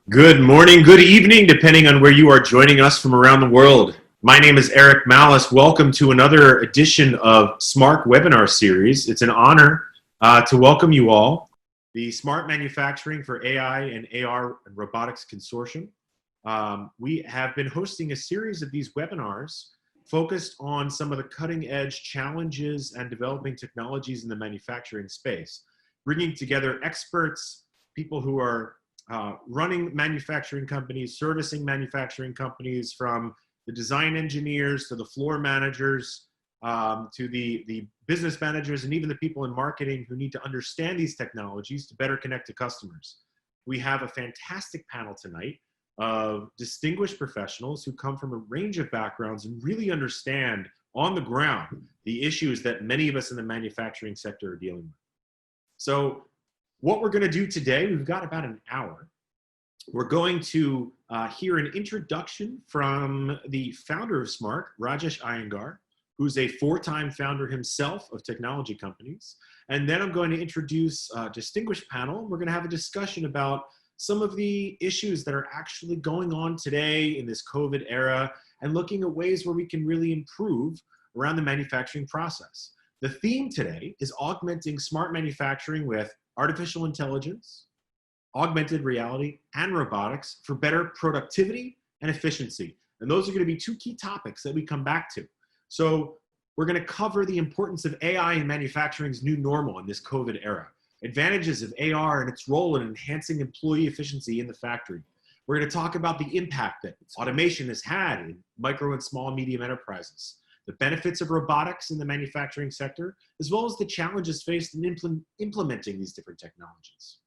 Good morning, good evening, depending on where you are joining us from around the world. My name is Eric Malice. Welcome to another edition of SMAARC webinar series. It's an honor to welcome you all. The Smart Manufacturing for AI and AR and Robotics Consortium. We have been hosting a series of these webinars focused on some of the cutting edge challenges and developing technologies in the manufacturing space, bringing together experts, people who are running manufacturing companies, servicing manufacturing companies, from the design engineers to the floor managers, to the business managers, and even the people in marketing who need to understand these technologies to better connect to customers. We have a fantastic panel tonight of distinguished professionals who come from a range of backgrounds and really understand on the ground the issues that many of us in the manufacturing sector are dealing with. So what we're going to do today, we've got about an hour. We're going to hear an introduction from the founder of SMAARC, Rajesh Iyengar, who's a four-time founder himself of technology companies. And then I'm going to introduce a distinguished panel. We're going to have a discussion about some of the issues that are actually going on today in this COVID era and looking at ways where we can really improve around the manufacturing process. The theme today is augmenting smart manufacturing with artificial intelligence, augmented reality, and robotics for better productivity and efficiency. And those are going to be two key topics that we come back to. So we're going to cover the importance of AI in manufacturing's new normal in this COVID era, advantages of AR and its role in enhancing employee efficiency in the factory. We're going to talk about the impact that automation has had in micro and small and medium enterprises, the benefits of robotics in the manufacturing sector, as well as the challenges faced in implementing these different technologies.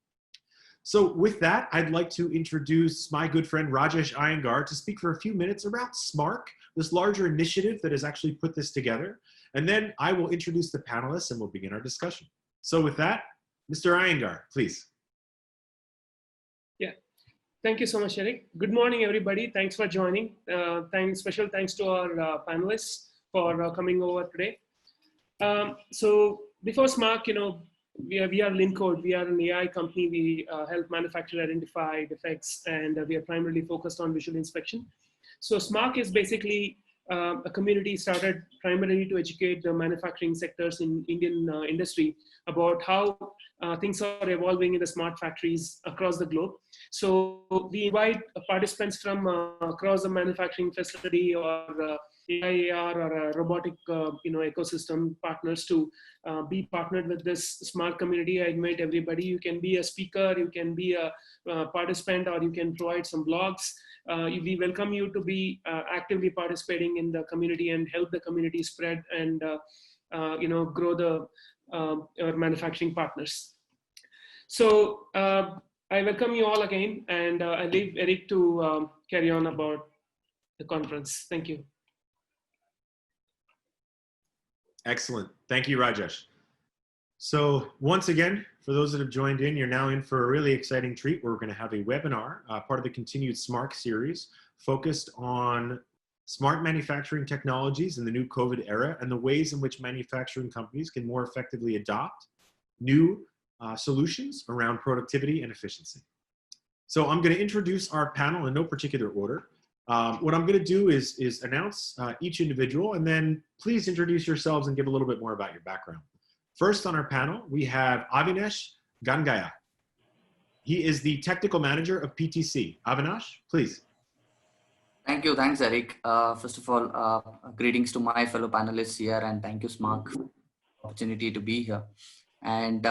So with that, I'd like to introduce my good friend Rajesh Iyengar to speak for a few minutes about SMAARC, this larger initiative that has actually put this together. And then I will introduce the panelists and we'll begin our discussion. So with that, Mr. Iyengar, please. Yeah, thank you so much, Eric. Good morning, everybody. Thanks for joining. Special thanks to our panelists for coming over today. So before SMAARC, we are Lincode. We are an AI company. We help manufacturers identify defects, and we are primarily focused on visual inspection. So SMAARC is basically a community started primarily to educate the manufacturing sectors in Indian industry about how things are evolving in the smart factories across the globe. So we invite participants from across the manufacturing facility or AR or robotic ecosystem partners to be partnered with this SMAARC community. I invite everybody. You can be a speaker, you can be a participant, or you can provide some blogs. We welcome you to be actively participating in the community and help the community spread and grow the our manufacturing partners. So I welcome you all again, and I leave Eric to carry on about the conference. Thank you. Excellent. Thank you, Rajesh. So once again, for those that have joined in, you're now in for a really exciting treat. We're going to have a webinar, part of the continued SMAARC series, focused on smart manufacturing technologies in the new COVID era and the ways in which manufacturing companies can more effectively adopt new solutions around productivity and efficiency. So I'm going to introduce our panel in no particular order. What I'm going to do is announce each individual, and then please introduce yourselves and give a little bit more about your background. First on our panel, we have Avinash Gangaya. He is the technical manager of PTC. Avinash, please. Thank you. Thanks, Eric. First of all, greetings to my fellow panelists here, and thank you, SMAARC, for the opportunity to be here. And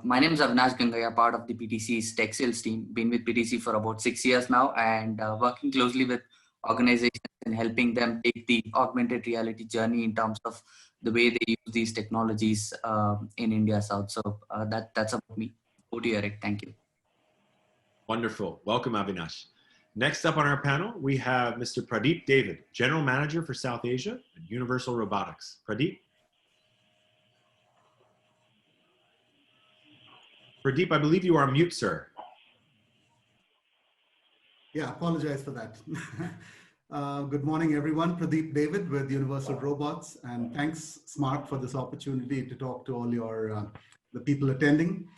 my name is Avinash Gangaya, part of the PTC's tech sales team. Been with PTC for about 6 years now, and working closely with organizations and helping them take the augmented reality journey in terms of the way they use these technologies in India South. So that's about me. Over to you, Eric. Thank you. Wonderful. Welcome, Avinash. Next up on our panel, we have Mr. Pradeep David, General Manager for South Asia at Universal Robotics. Pradeep? Pradeep, I believe you are on mute, sir. Yeah, apologize for that. Good morning, everyone. Pradeep David with Universal Robots, and thanks, SMAARC, for this opportunity to talk to all your the people attending.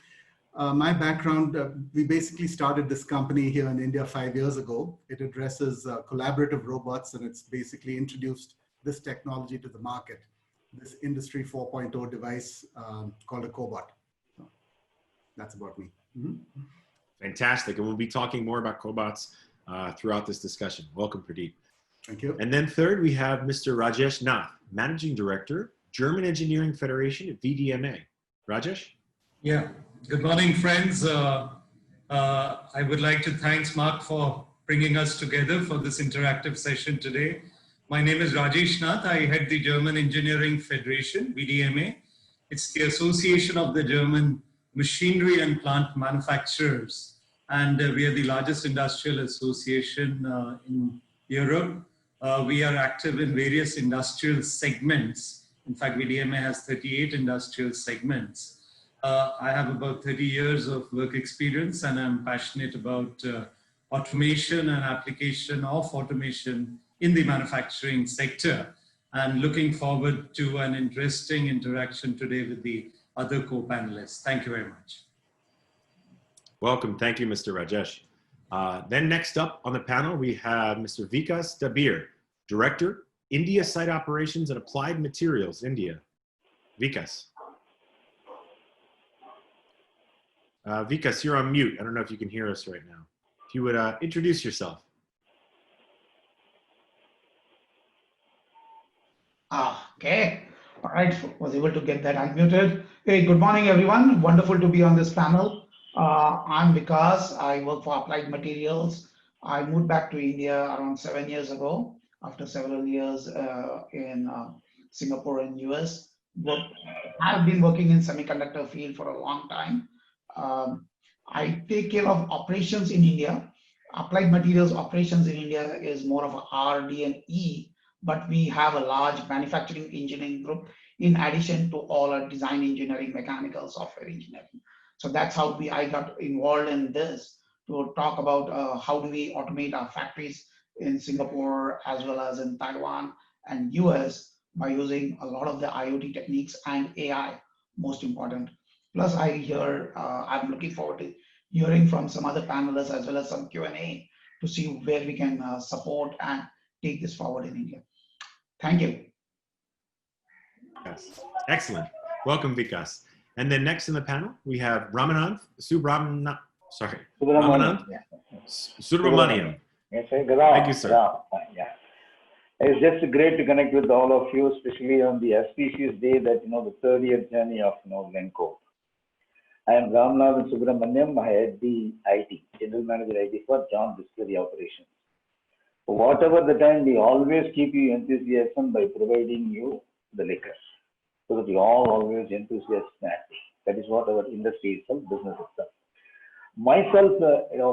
My background, we basically started this company here in India 5 years ago. It addresses collaborative robots, and it's basically introduced this technology to the market, this Industry 4.0 device called a cobot. So that's about me. Mm-hmm. Fantastic. And we'll be talking more about cobots throughout this discussion. Welcome, Pradeep. Thank you. And then third, we have Mr. Rajesh Nath, Managing Director, German Engineering Federation at VDMA. Rajesh? Yeah, good morning, friends. I would like to thank SMAARC for bringing us together for this interactive session today. My name is Rajesh Nath. I head the German Engineering Federation, VDMA. It's the Association of the German Machinery and Plant Manufacturers. And we are the largest industrial association in Europe. We are active in various industrial segments. In fact, VDMA has 38 industrial segments. I have about 30 years of work experience, and I'm passionate about automation and application of automation in the manufacturing sector, and looking forward to an interesting interaction today with the other co-panelists. Thank you very much. Welcome. Thank you, Mr. Rajesh. Then next up on the panel, we have Mr. Vikas Dabir, Director, India Site Operations at Applied Materials, India. Vikas. Vikas, you're on mute. I don't know if you can hear us right now. If you would introduce yourself. Okay. All right. Was able to get that unmuted. Hey, good morning, everyone. Wonderful to be on this panel. I'm Vikas. I work for Applied Materials. I moved back to India around 7 years ago after several years in Singapore and US. But I've been working in semiconductor field for a long time. I take care of operations in India. Applied Materials operations in India is more of a R&D and E, but we have a large manufacturing engineering group in addition to all our design engineering, mechanical, software engineering. So that's how I got involved in this, to talk about how do we automate our factories in Singapore as well as in Taiwan and US by using a lot of the IoT techniques and AI, most important. Plus, I'm looking forward to hearing from some other panelists as well as some Q&A to see where we can support and take this forward in India. Thank you. Yes. Excellent. Welcome, Vikas. And then next in the panel, we have Ramanand Subramaniam. Yes, sir. Thank you, sir. Yeah. It's just great to connect with all of you, especially on the auspicious day that, the 30th journey of, Lenco. I am Ramanand Subramaniam. I head the IT, General Manager IT for John Distillery Operations. So whatever the time, we always keep you enthusiasm by providing you the liquor, so that you all always enthusiastic. That is what our industry itself, business itself. Myself,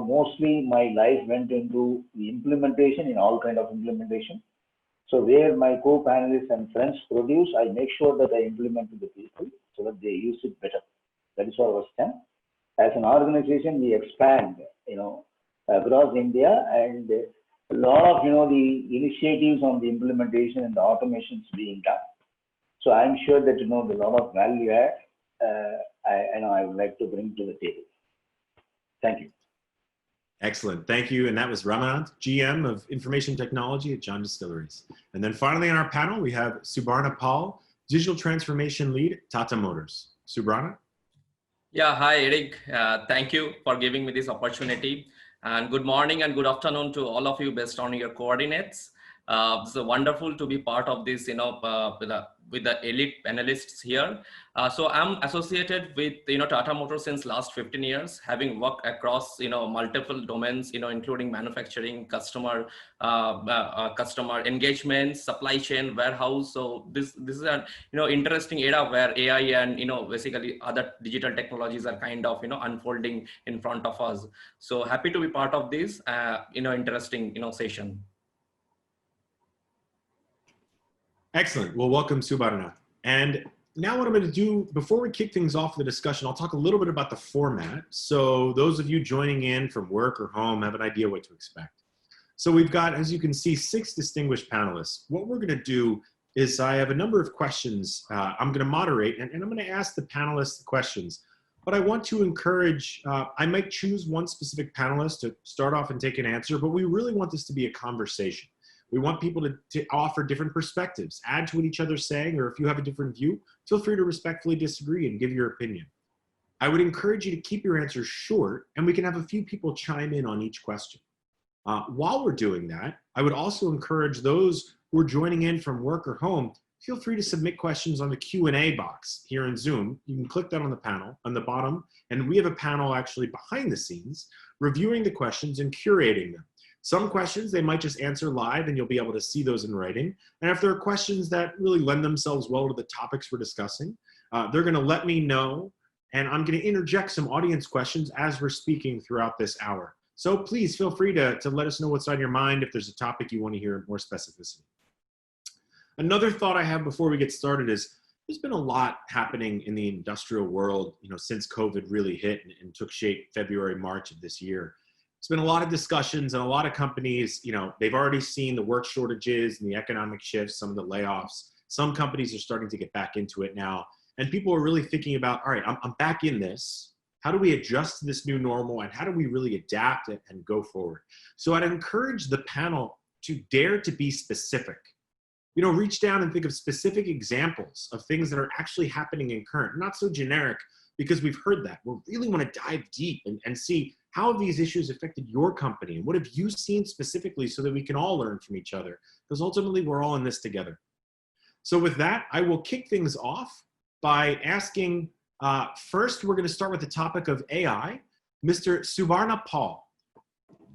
mostly my life went into the implementation, in all kind of implementation. So where my co-panelists and friends produce, I make sure that I implement to the people so that they use it better. That is what our stand. As an organization, we expand, across India, and a lot of, the initiatives on the implementation and the automations being done. So I'm sure that, a lot of value add, I would like to bring to the table. Thank you. Excellent. Thank you. And that was Ramanand, GM of Information Technology at John Distilleries. And then finally on our panel, we have Subarna Paul, Digital Transformation Lead, Tata Motors. Subarna? Yeah, hi, Eric. Thank you for giving me this opportunity. And good morning and good afternoon to all of you based on your coordinates. So wonderful to be part of this, with the elite panelists here. So I'm associated with, Tata Motors since last 15 years, having worked across, multiple domains, including manufacturing, customer engagement, supply chain, warehouse. So this is an, interesting era where AI and, basically other digital technologies are kind of, unfolding in front of us. So happy to be part of this, interesting, session. Excellent. Well, welcome, Subarna. And now what I'm going to do, before we kick things off the discussion, I'll talk a little bit about the format. So those of you joining in from work or home have an idea what to expect. So we've got, as you can see, 6 distinguished panelists. What we're going to do is I have a number of questions I'm going to moderate, and I'm going to ask the panelists the questions. but I want to encourage, I might choose one specific panelist to start off and take an answer, but we really want this to be a conversation. We want people to offer different perspectives, add to what each other's saying, or if you have a different view, feel free to respectfully disagree and give your opinion. I would encourage you to keep your answers short, and we can have a few people chime in on each question. While we're doing that, I would also encourage those who are joining in from work or home, feel free to submit questions on the Q&A box here in Zoom. You can click that on the panel on the bottom, and we have a panel actually behind the scenes reviewing the questions and curating them. Some questions they might just answer live and you'll be able to see those in writing. And if there are questions that really lend themselves well to the topics we're discussing, they're gonna let me know, and I'm gonna interject some audience questions as we're speaking throughout this hour. So please feel free to let us know what's on your mind if there's a topic you wanna hear more specificity. Another thought I have before we get started is there's been a lot happening in the industrial world, since COVID really hit and took shape February, March of this year. It's been a lot of discussions and a lot of companies, they've already seen the work shortages and the economic shifts, some of the layoffs. Some companies are starting to get back into it now. And people are really thinking about, all right, I'm back in this. How do we adjust to this new normal, and how do we really adapt it and go forward? So I'd encourage the panel to dare to be specific. Reach down and think of specific examples of things that are actually happening in current, not so generic, because we've heard that. We really want to dive deep and see how have these issues affected your company, and what have you seen specifically so that we can all learn from each other, because ultimately we're all in this together. So with that, I will kick things off by asking, first we're going to start with the topic of AI. Mr. Subarna Paul,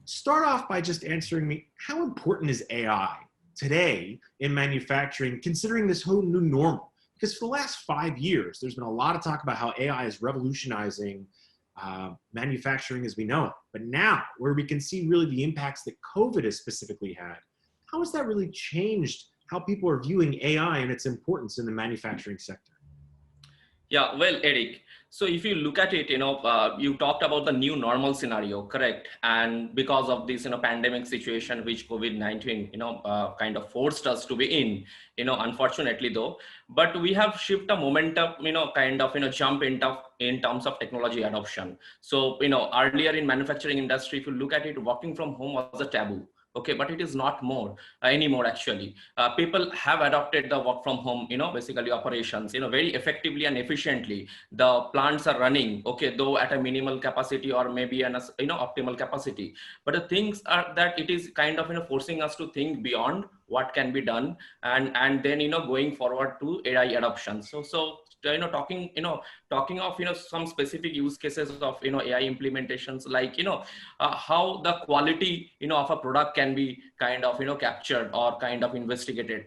start off by just answering me, how important is AI today in manufacturing, considering this whole new normal? Because for the last 5 years, there's been a lot of talk about how AI is revolutionizing manufacturing as we know it. But now, where we can see really the impacts that COVID has specifically had, how has that really changed how people are viewing AI and its importance in the manufacturing sector? Yeah, well, Eric, so if you look at it, you talked about the new normal scenario, correct? And because of this, pandemic situation, which COVID-19, kind of forced us to be in, unfortunately though, but we have shifted a momentum, jump in terms of technology adoption. So, earlier in manufacturing industry, if you look at it, working from home was a taboo. Okay, but it is not more anymore actually. People have adopted the work from home, basically operations, very effectively and efficiently. The plants are running, okay, though at a minimal capacity or maybe an, optimal capacity. But the things are that it is kind of, forcing us to think beyond what can be done, and then, going forward to AI adoption. So talking of, some specific use cases of, AI implementations, like, how the quality, of a product can be kind of, captured or kind of investigated,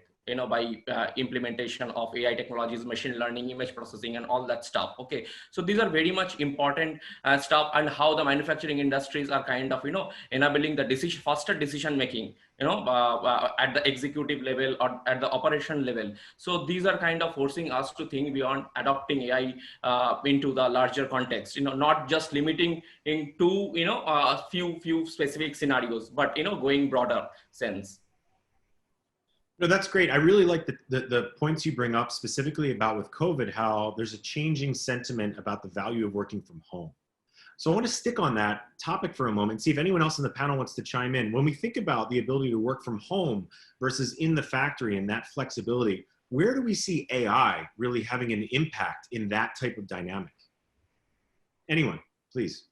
by implementation of AI technologies, machine learning, image processing, and all that stuff. Okay, so these are very much important stuff, and how the manufacturing industries are kind of, enabling the faster decision making, at the executive level or at the operation level. So these are kind of forcing us to think beyond adopting AI into the larger context, not just limiting into, a few specific scenarios, but, going broader sense. No, that's great. I really like the points you bring up specifically about with COVID, how there's a changing sentiment about the value of working from home. So I want to stick on that topic for a moment, see if anyone else in the panel wants to chime in. When we think about the ability to work from home versus in the factory and that flexibility, where do we see AI really having an impact in that type of dynamic? Anyone, please.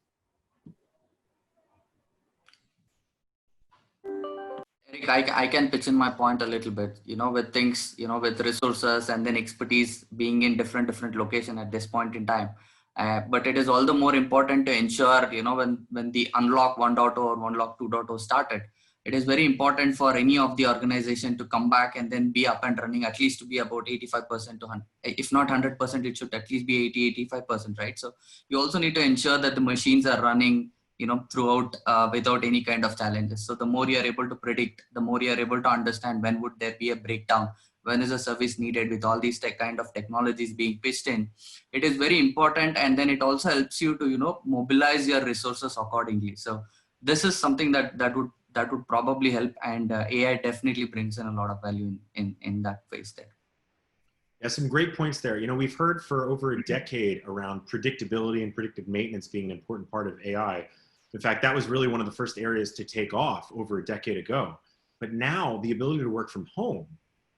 Eric, I can pitch in my point a little bit, with things, with resources and then expertise being in different location at this point in time. But it is all the more important to ensure, when the unlock 1.0 or unlock 2.0 started, it is very important for any of the organization to come back and then be up and running, at least to be about 85% to 100, if not 100%, it should at least be 80-85%, right? So you also need to ensure that the machines are running, throughout without any kind of challenges. So the more you're able to predict, the more you're able to understand when would there be a breakdown, when is a service needed, with all these kind of technologies being pitched in. It is very important, and then it also helps you to mobilize your resources accordingly. So this is something that would probably help, and AI definitely brings in a lot of value in that phase there. Yeah, some great points there. You know, we've heard for over a decade around predictability and predictive maintenance being an important part of AI. In fact, that was really one of the first areas to take off over a decade ago. But now the ability to work from home,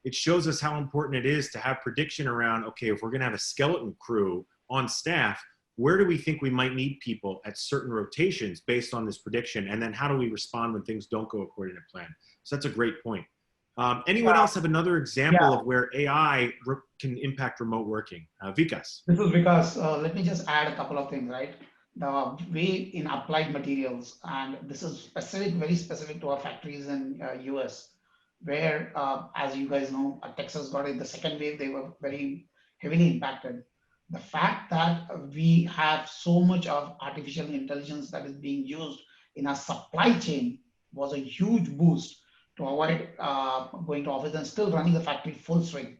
it shows us how important it is to have prediction around, okay, if we're going to have a skeleton crew on staff, where do we think we might need people at certain rotations based on this prediction? And then how do we respond when things don't go according to plan? So that's a great point. Anyone else have another example of where AI can impact remote working? Vikas. This is because, let me just add a couple of things, right? The way in applied materials, and this is specific, very specific to our factories in US, where, as you guys know, Texas got it, the second wave, they were very heavily impacted. The fact that we have so much of artificial intelligence that is being used in our supply chain was a huge boost to avoid going to office and still running the factory full swing.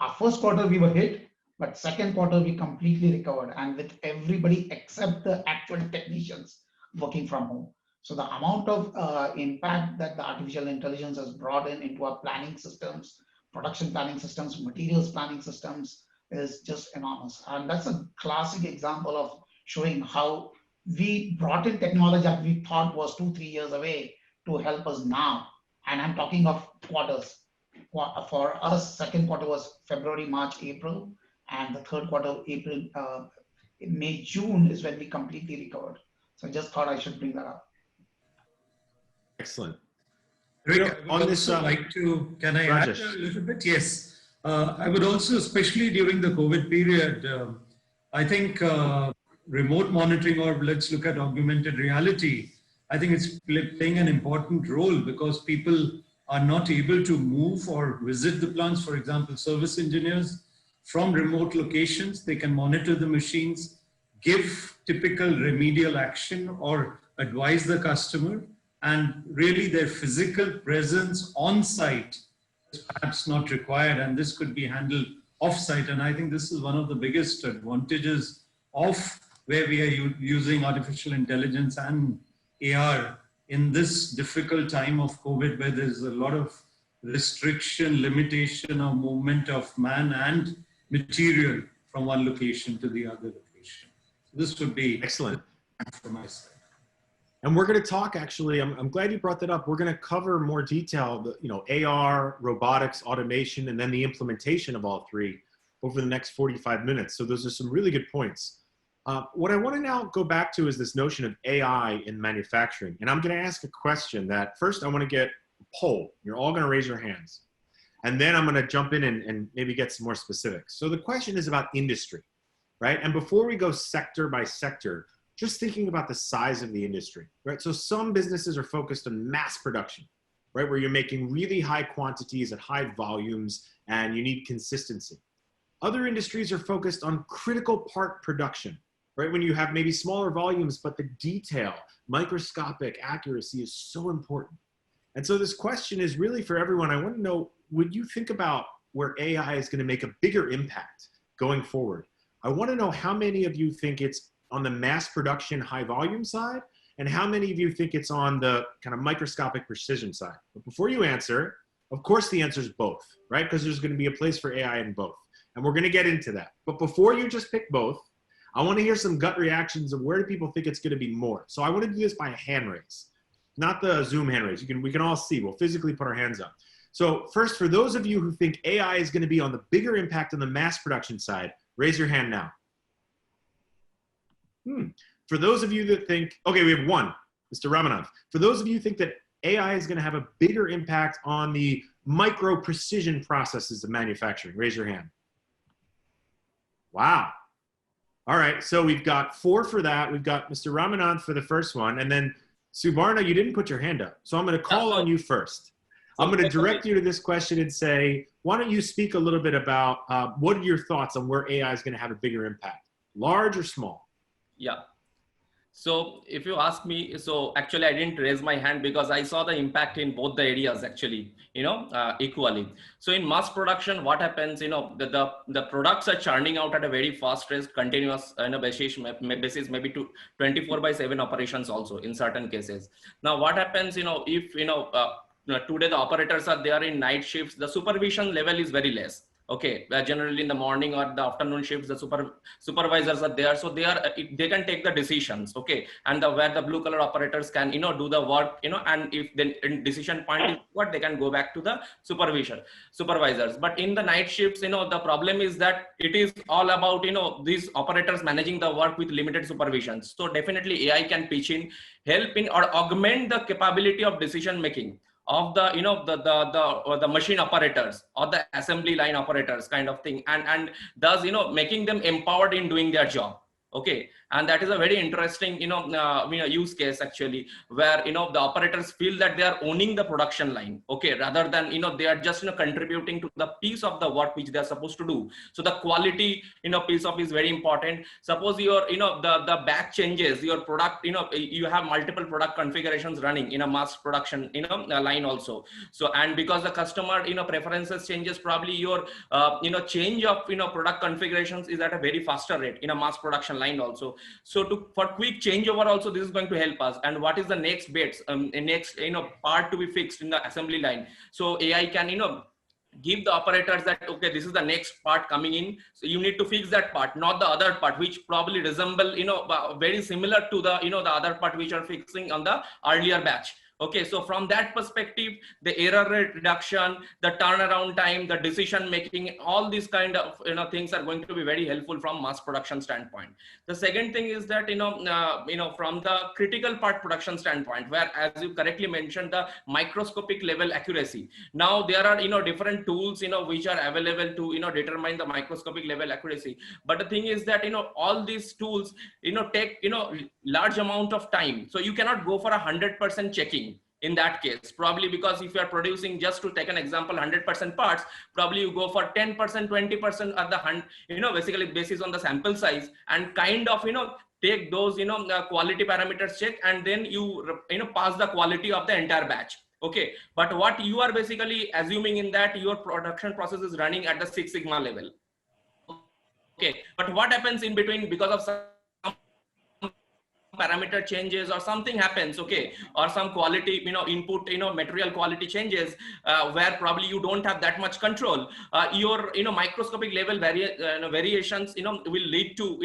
Our first quarter we were hit, but second quarter we completely recovered, and with everybody except the actual technicians working from home. So the amount of impact that the artificial intelligence has brought into our planning systems, production planning systems, materials planning systems is just enormous. And that's a classic example of showing how we brought in technology that we thought was 2-3 years away to help us now. And I'm talking of quarters. For us, second quarter was February, March, April, and the third quarter, April, May, June is when we completely recovered. So I just thought I should bring that up. Excellent. Rick, I would also like to, can I add a little bit? Yes. I would also, especially during the COVID period, I think remote monitoring, or let's look at augmented reality, I think it's playing an important role because people are not able to move or visit the plants. For example, service engineers from remote locations, they can monitor the machines, give typical remedial action or advise the customer, and really their physical presence on site is perhaps not required, and this could be handled off-site. And I think this is one of the biggest advantages of where we are using artificial intelligence and AR in this difficult time of COVID, where there's a lot of restriction, limitation of movement of man and material from one location to the other location. So this would be excellent from my side. And we're going to talk, actually, I'm glad you brought that up. We're going to cover more detail, you know, AR, robotics, automation, and then the implementation of all three over the next 45 minutes. So those are some really good points. What I want to now go back to is this notion of AI in manufacturing. And I'm going to ask a question that first I want to get a poll. You're all going to raise your hands. And then I'm going to jump in and maybe get some more specifics. So the question is about industry, right? And before we go sector by sector, just thinking about the size of the industry, right? So some businesses are focused on mass production, right? Where you're making really high quantities at high volumes and you need consistency. Other industries are focused on critical part production, right? When you have maybe smaller volumes, but the detail, microscopic accuracy is so important. And so this question is really for everyone. I want to know, would you think about where AI is going to make a bigger impact going forward? I want to know how many of you think it's on the mass production high volume side, and how many of you think it's on the kind of microscopic precision side? But before you answer, of course the answer is both, right? Because there's going to be a place for AI in both. And we're going to get into that. But before you just pick both, I want to hear some gut reactions of where do people think it's going to be more. So I want to do this by a hand raise, not the Zoom hand raise. We can all see. We'll physically put our hands up. So first, for those of you who think AI is going to be on the bigger impact on the mass production side, raise your hand now. For those of you that think, okay, we have one, Mr. Ramanand. For those of you who think that AI is going to have a bigger impact on the micro precision processes of manufacturing, raise your hand. Wow. All right, so we've got 4 for that. We've got Mr. Ramanand for the first one, and then Subarna, you didn't put your hand up. So I'm going to call on you first. I'm going to direct you to this question and say, why don't you speak a little bit about what are your thoughts on where AI is going to have a bigger impact, large or small? Yeah. So if you ask me, so actually I didn't raise my hand because I saw the impact in both the areas actually, equally. So in mass production, what happens, the products are churning out at a very fast rate, continuous basis, maybe to 24/7 operations also in certain cases. Now what happens, if, today the operators are there in night shifts, the supervision level is very less. Okay, generally in the morning or the afternoon shifts, the supervisors are there, so they can take the decisions. Okay, and where the blue collar operators can do the work, and if the decision point is what, they can go back to the supervisors. But in the night shifts, the problem is that it is all about these operators managing the work with limited supervision. So definitely AI can pitch in, help in, or augment the capability of decision making of the the machine operators or the assembly line operators kind of thing, and thus making them empowered in doing their job. Okay, and that is a very interesting use case actually, where the operators feel that they are owning the production line. Okay, rather than they are just contributing to the piece of the work which they are supposed to do. So the quality piece of is very important. Suppose your the batch changes, your product, you have multiple product configurations running in a mass production line also. So, and because the customer preferences changes, probably your change of product configurations is at a very faster rate in a mass production line also. So for quick changeover also, this is going to help us. And what is the next bits, next part to be fixed in the assembly line? So AI can give the operators that, okay, this is the next part coming in, so you need to fix that part, not the other part which probably resemble very similar to the the other part which are fixing on the earlier batch. Okay, so from that perspective, the error rate reduction, the turnaround time, the decision making, all these kind of things are going to be very helpful from mass production standpoint. The second thing is that from the critical part production standpoint, where, as you correctly mentioned, the microscopic level accuracy. Now there are different tools which are available to determine the microscopic level accuracy. But the thing is that all these tools take large amount of time, so you cannot go for 100% checking in that case, probably, because if you are producing, just to take an example, 100% parts, probably you go for 10%, 20% at the basically basis on the sample size, and kind of take those quality parameters check, and then you pass the quality of the entire batch. Okay, but what you are basically assuming in that, your production process is running at the Six Sigma level. Okay, but what happens in between, because of some parameter changes or something happens, okay, or some quality input material quality changes, where probably you don't have that much control, your microscopic level variations will lead to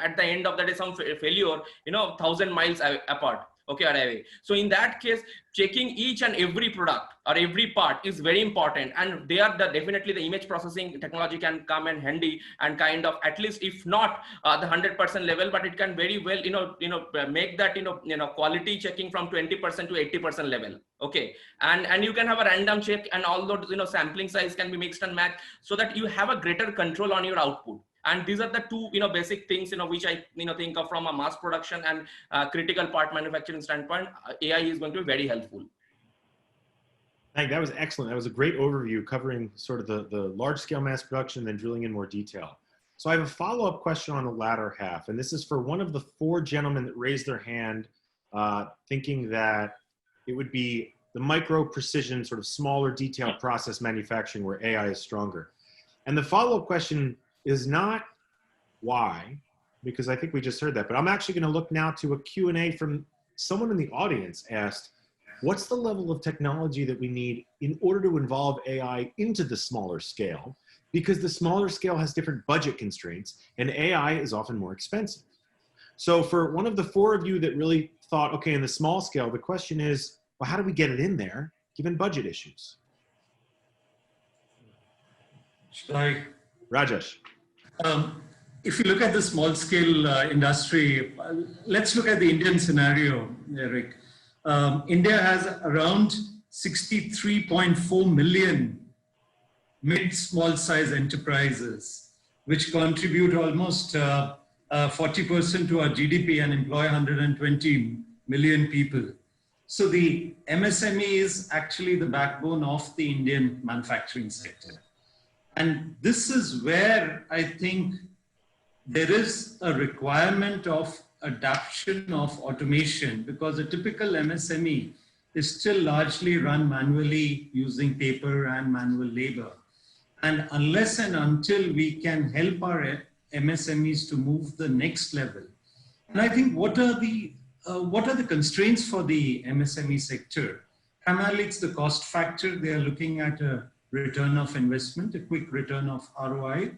at the end of the day some failure 1,000 miles apart. Okay, away. So in that case, checking each and every product or every part is very important, and they are definitely the image processing technology can come in handy, and kind of, at least if not the 100% level, but it can very well make that quality checking from 20% to 80% level. Okay, and you can have a random check, and all those sampling size can be mixed and matched, so that you have a greater control on your output. And these are the two basic things which I think of from a mass production and critical part manufacturing standpoint. AI is going to be very helpful. That was excellent. That was a great overview covering sort of the large scale mass production, then drilling in more detail. So I have a follow-up question on the latter half, and this is for one of the four gentlemen that raised their hand, thinking that it would be the micro precision, sort of smaller detail process manufacturing where AI is stronger. And the follow-up question is not why, because I think we just heard that, but I'm actually going to look now to a Q&A from someone in the audience asked, what's the level of technology that we need in order to involve AI into the smaller scale? Because the smaller scale has different budget constraints, and AI is often more expensive. So for one of the four of you that really thought, okay, in the small scale, the question is, well, how do we get it in there given budget issues? Should I? Rajesh. If you look at the small scale industry, let's look at the Indian scenario, Eric. India has around 63.4 million mid-small size enterprises, which contribute almost 40% to our GDP and employ 120 million people. So the MSME is actually the backbone of the Indian manufacturing sector. And this is where I think there is a requirement of adoption of automation, because a typical MSME is still largely run manually using paper and manual labor. And unless and until we can help our MSMEs to move the next level, and I think what are the constraints for the MSME sector? Primarily, it's the cost factor. They are looking at a return of investment, a quick return of ROI.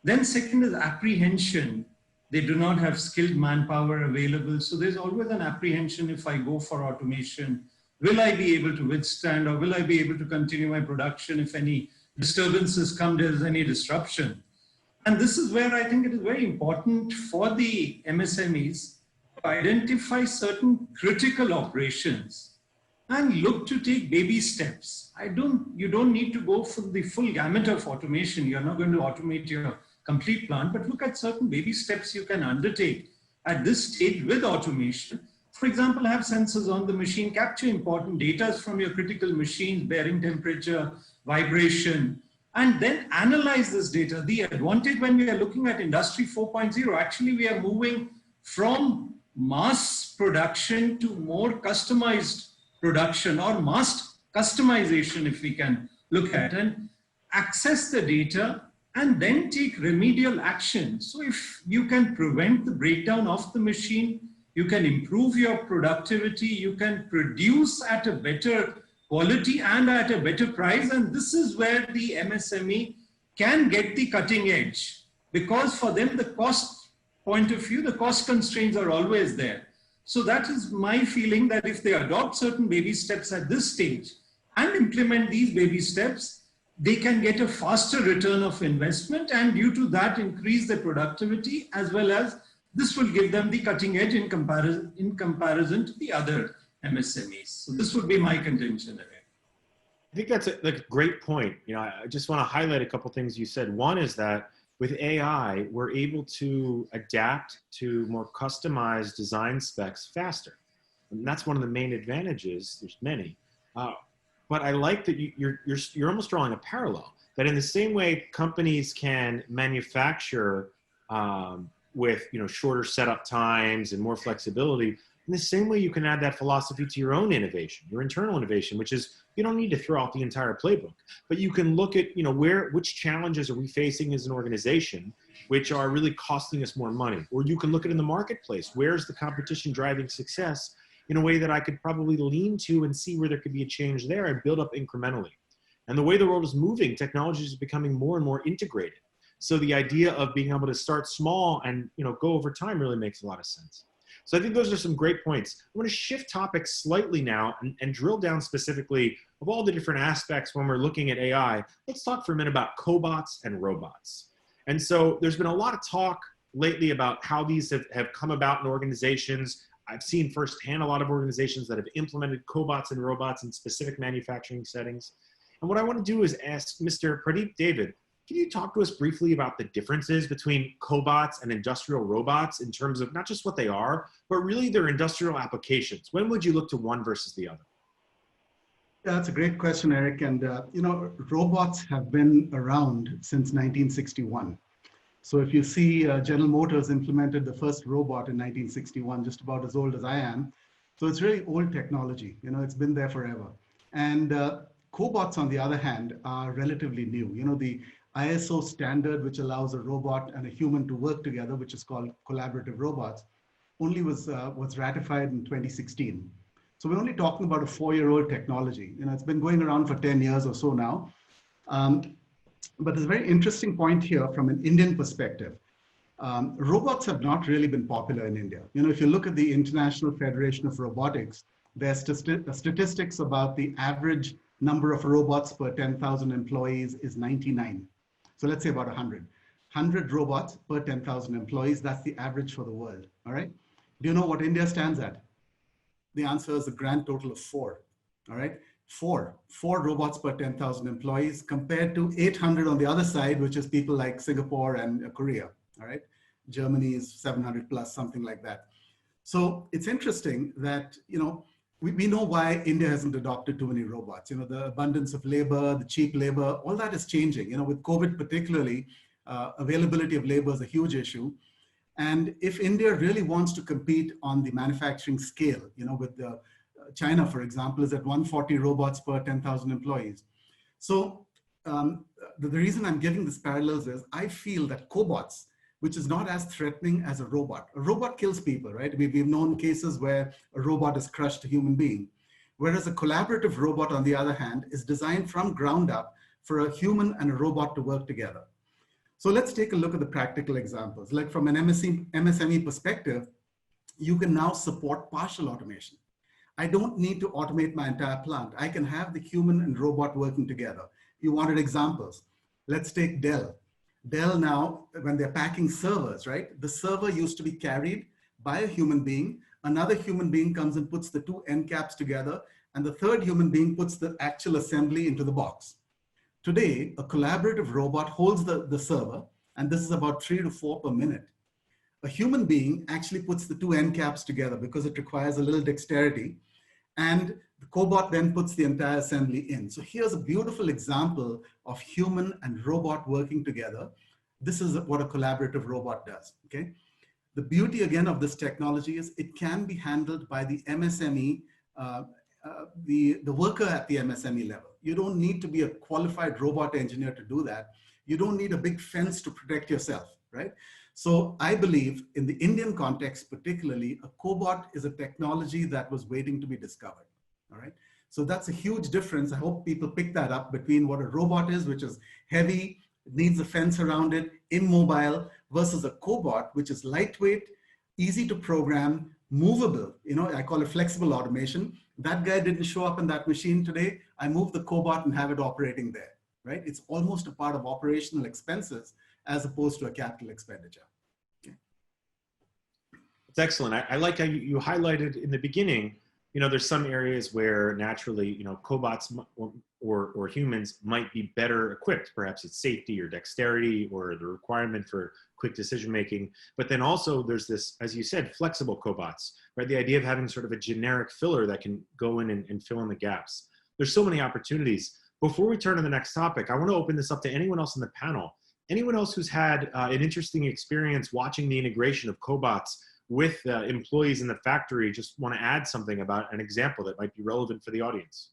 Then second is apprehension. They do not have skilled manpower available. So there's always an apprehension if I go for automation, will I be able to withstand or will I be able to continue my production if any disturbances come, there's any disruption. And this is where I think it is very important for the MSMEs to identify certain critical operations and look to take baby steps. You don't need to go for the full gamut of automation. You're not going to automate your complete plant, but look at certain baby steps you can undertake at this stage with automation. For example, have sensors on the machine, capture important data from your critical machines, bearing temperature, vibration, and then analyze this data. The advantage when we are looking at Industry 4.0, actually we are moving from mass production to more customized production or mass customization, if we can look at, and access the data and then take remedial action. So if you can prevent the breakdown of the machine, you can improve your productivity, you can produce at a better quality and at a better price. And this is where the MSME can get the cutting edge, because for them, the cost point of view, the cost constraints are always there. So that is my feeling, that if they adopt certain baby steps at this stage and implement these baby steps, they can get a faster return of investment, and due to that increase their productivity, as well as this will give them the cutting edge in comparison to the other MSMEs. So this would be my contention. I think that's a great point. You know, I just want to highlight a couple things you said. One is that with AI, we're able to adapt to more customized design specs faster. And that's one of the main advantages. There's many. But I like that you're almost drawing a parallel, that in the same way companies can manufacture with shorter setup times and more flexibility, in the same way you can add that philosophy to your own innovation, your internal innovation, which is you don't need to throw out the entire playbook, but you can look at which challenges are we facing as an organization which are really costing us more money, or you can look at in the marketplace, where's the competition driving success, in a way that I could probably lean to and see where there could be a change there and build up incrementally. And the way the world is moving, technology is becoming more and more integrated. So the idea of being able to start small and go over time really makes a lot of sense. So I think those are some great points. I want to shift topics slightly now and drill down specifically of all the different aspects when we're looking at AI. Let's talk for a minute about cobots and robots. And so there's been a lot of talk lately about how these have come about in organizations. I've seen firsthand a lot of organizations that have implemented cobots and robots in specific manufacturing settings. And what I want to do is ask Mr. Pradeep David, can you talk to us briefly about the differences between cobots and industrial robots in terms of not just what they are, but really their industrial applications? When would you look to one versus the other? Yeah, that's a great question, Eric. And, robots have been around since 1961. So if you see General Motors implemented the first robot in 1961, just about as old as I am. So it's really old technology, it's been there forever. And cobots, on the other hand, are relatively new. The ISO standard, which allows a robot and a human to work together, which is called collaborative robots, only was ratified in 2016. So we're only talking about a 4-year-old technology. It's been going around for 10 years or so now. But there's a very interesting point here from an Indian perspective. Robots have not really been popular in India. If you look at the International Federation of Robotics, there's statistics about the average number of robots per 10,000 employees is 99. So let's say about 100. 100 robots per 10,000 employees, that's the average for the world, all right? Do you know what India stands at? The answer is a grand total of 4, all right? Four robots per 10,000 employees compared to 800 on the other side, which is people like Singapore and Korea, all right? Germany is 700 plus, something like that. So it's interesting that, we know why India hasn't adopted too many robots. The abundance of labor, the cheap labor, all that is changing. with COVID particularly, availability of labor is a huge issue. And if India really wants to compete on the manufacturing scale, with the China, for example, is at 140 robots per 10,000 employees. So the reason I'm giving this parallels is I feel that cobots, which is not as threatening as a robot. A robot kills people, right? We've known cases where a robot has crushed a human being. Whereas a collaborative robot, on the other hand, is designed from ground up for a human and a robot to work together. So let's take a look at the practical examples. Like from an MSME perspective, you can now support partial automation. I don't need to automate my entire plant. I can have the human and robot working together. You wanted examples. Let's take Dell. Dell now, when they're packing servers, right? The server used to be carried by a human being. Another human being comes and puts the two end caps together, and the third human being puts the actual assembly into the box. Today, a collaborative robot holds the server, and this is about 3 to 4 per minute. A human being actually puts the two end caps together because it requires a little dexterity, and the cobot then puts the entire assembly in. So here's a beautiful example of human and robot working together. This is what a collaborative robot does, okay? The beauty again of this technology is it can be handled by the MSME, the worker at the MSME level. You don't need to be a qualified robot engineer to do that. You don't need a big fence to protect yourself, right? So I believe in the Indian context, particularly, a cobot is a technology that was waiting to be discovered, all right? So that's a huge difference. I hope people pick that up between what a robot is, which is heavy, needs a fence around it, immobile, versus a cobot, which is lightweight, easy to program, movable. You know, I call it flexible automation. That guy didn't show up in that machine today. I move the cobot and have it operating there, right? It's almost a part of operational expenses as opposed to a capital expenditure. Okay. It's excellent. I like how you highlighted in the beginning, you know, there's some areas where naturally, you know, cobots or humans might be better equipped. Perhaps it's safety or dexterity or the requirement for quick decision making. But then also there's this, as you said, flexible cobots, right? The idea of having sort of a generic filler that can go in and fill in the gaps. There's so many opportunities. Before we turn to the next topic, I want to open this up to anyone else in the panel. Anyone else who's had an interesting experience watching the integration of cobots with employees in the factory, just want to add something about an example that might be relevant for the audience.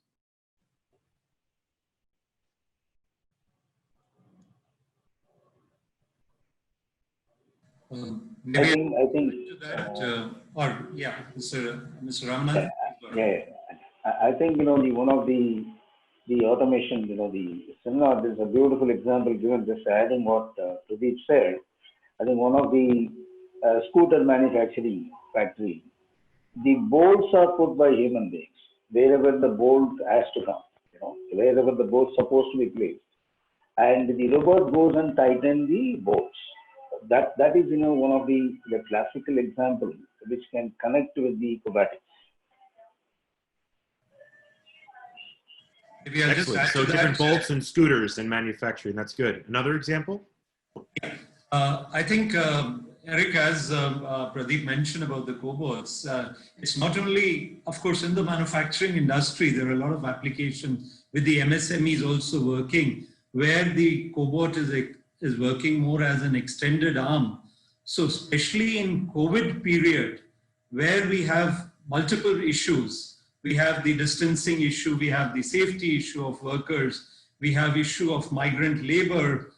Maybe I think to that, or yeah, Mr. Ramanan. yeah, I think, you know, one of the automation, you know, the similar, there's a beautiful example given, just adding what Pradeep said. I think one of the scooter manufacturing factory, the bolts are put by human beings wherever the bolt has to come, you know, wherever the bolt's supposed to be placed, and the robot goes and tightens the bolts. That is, you know, one of the classical example which can connect with the robotics. Maybe I'll just Excellent. add So to different that. bolts and scooters in manufacturing. That's good. Another example? I think, Eric, as Pradeep mentioned about the cobots, it's not only, of course, in the manufacturing industry, there are a lot of applications with the MSMEs also working, where the cobot is working more as an extended arm. So especially in COVID period, where we have multiple issues, we have the distancing issue, we have the safety issue of workers, we have issue of migrant labor,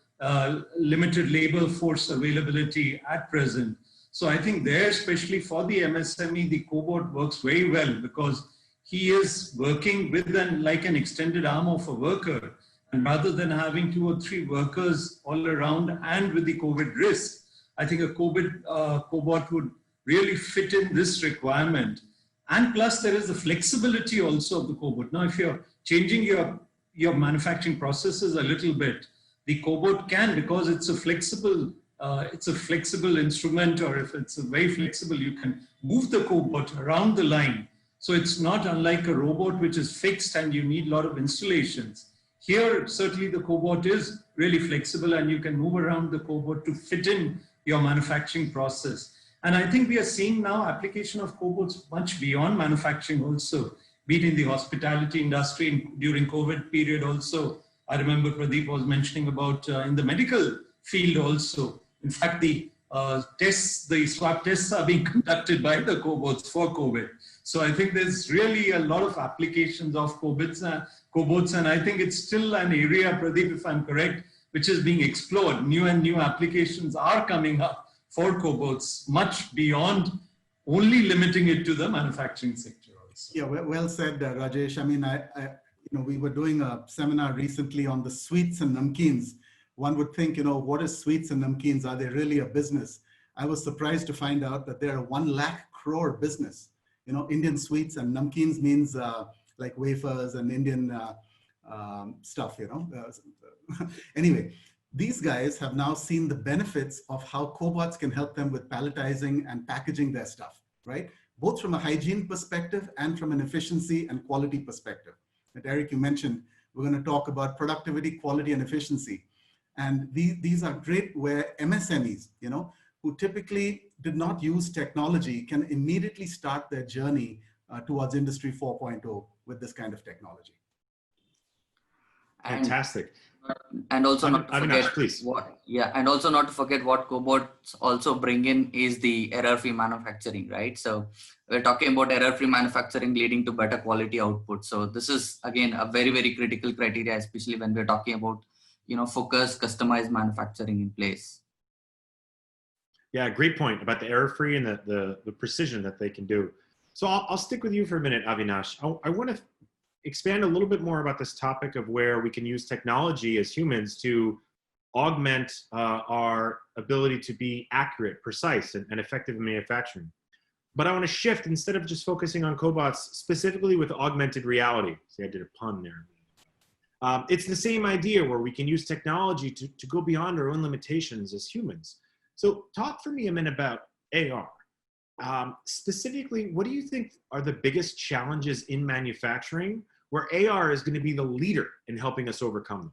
limited labor force availability at present. So I think there, especially for the MSME, the cobot works very well because he is working with like an extended arm of a worker. And rather than having 2 or 3 workers all around and with the COVID risk, I think a cobot would really fit in this requirement. And plus there is the flexibility also of the cobot. Now, if you're changing your manufacturing processes a little bit, the cobot can, because it's a flexible instrument, or if it's a very flexible, you can move the cobot around the line. So it's not unlike a robot which is fixed and you need a lot of installations. Here, certainly the cobot is really flexible and you can move around the cobot to fit in your manufacturing process. And I think we are seeing now application of cobots much beyond manufacturing also, be it in the hospitality industry during COVID period also. I remember Pradeep was mentioning about in the medical field also. In fact, the swab tests are being conducted by the cobots for COVID. So I think there's really a lot of applications of cobots, and I think it's still an area, Pradeep, if I'm correct, which is being explored. New and new applications are coming up for cobots, much beyond only limiting it to the manufacturing sector also. Yeah, well said, Rajesh. I mean, we were doing a seminar recently on the sweets and namkeens. One would think, what is sweets and namkeens? Are they really a business? I was surprised to find out that they're a 1 lakh crore business. Indian sweets and namkeens means like wafers and Indian stuff, Anyway, these guys have now seen the benefits of how cobots can help them with palletizing and packaging their stuff, right? Both from a hygiene perspective and from an efficiency and quality perspective. And Eric, you mentioned we're going to talk about productivity, quality, and efficiency. And these are great where MSMEs, who typically did not use technology can immediately start their journey towards Industry 4.0 with this kind of technology. Fantastic. And also not to Avinash, forget please. and also not to forget what cobots also bring in is the error-free manufacturing, right? So we're talking about error-free manufacturing leading to better quality output. So this is again a very, very critical criteria, especially when we're talking about, focused, customized manufacturing in place. Yeah, great point about the error-free and the precision that they can do. So I'll stick with you for a minute, Avinash. I want to expand a little bit more about this topic of where we can use technology as humans to augment our ability to be accurate, precise, and effective in manufacturing. But I want to shift, instead of just focusing on cobots, specifically with augmented reality. See, I did a pun there. It's the same idea where we can use technology to go beyond our own limitations as humans. So talk for me a minute about AR. Specifically, what do you think are the biggest challenges in manufacturing where AR is going to be the leader in helping us overcome them?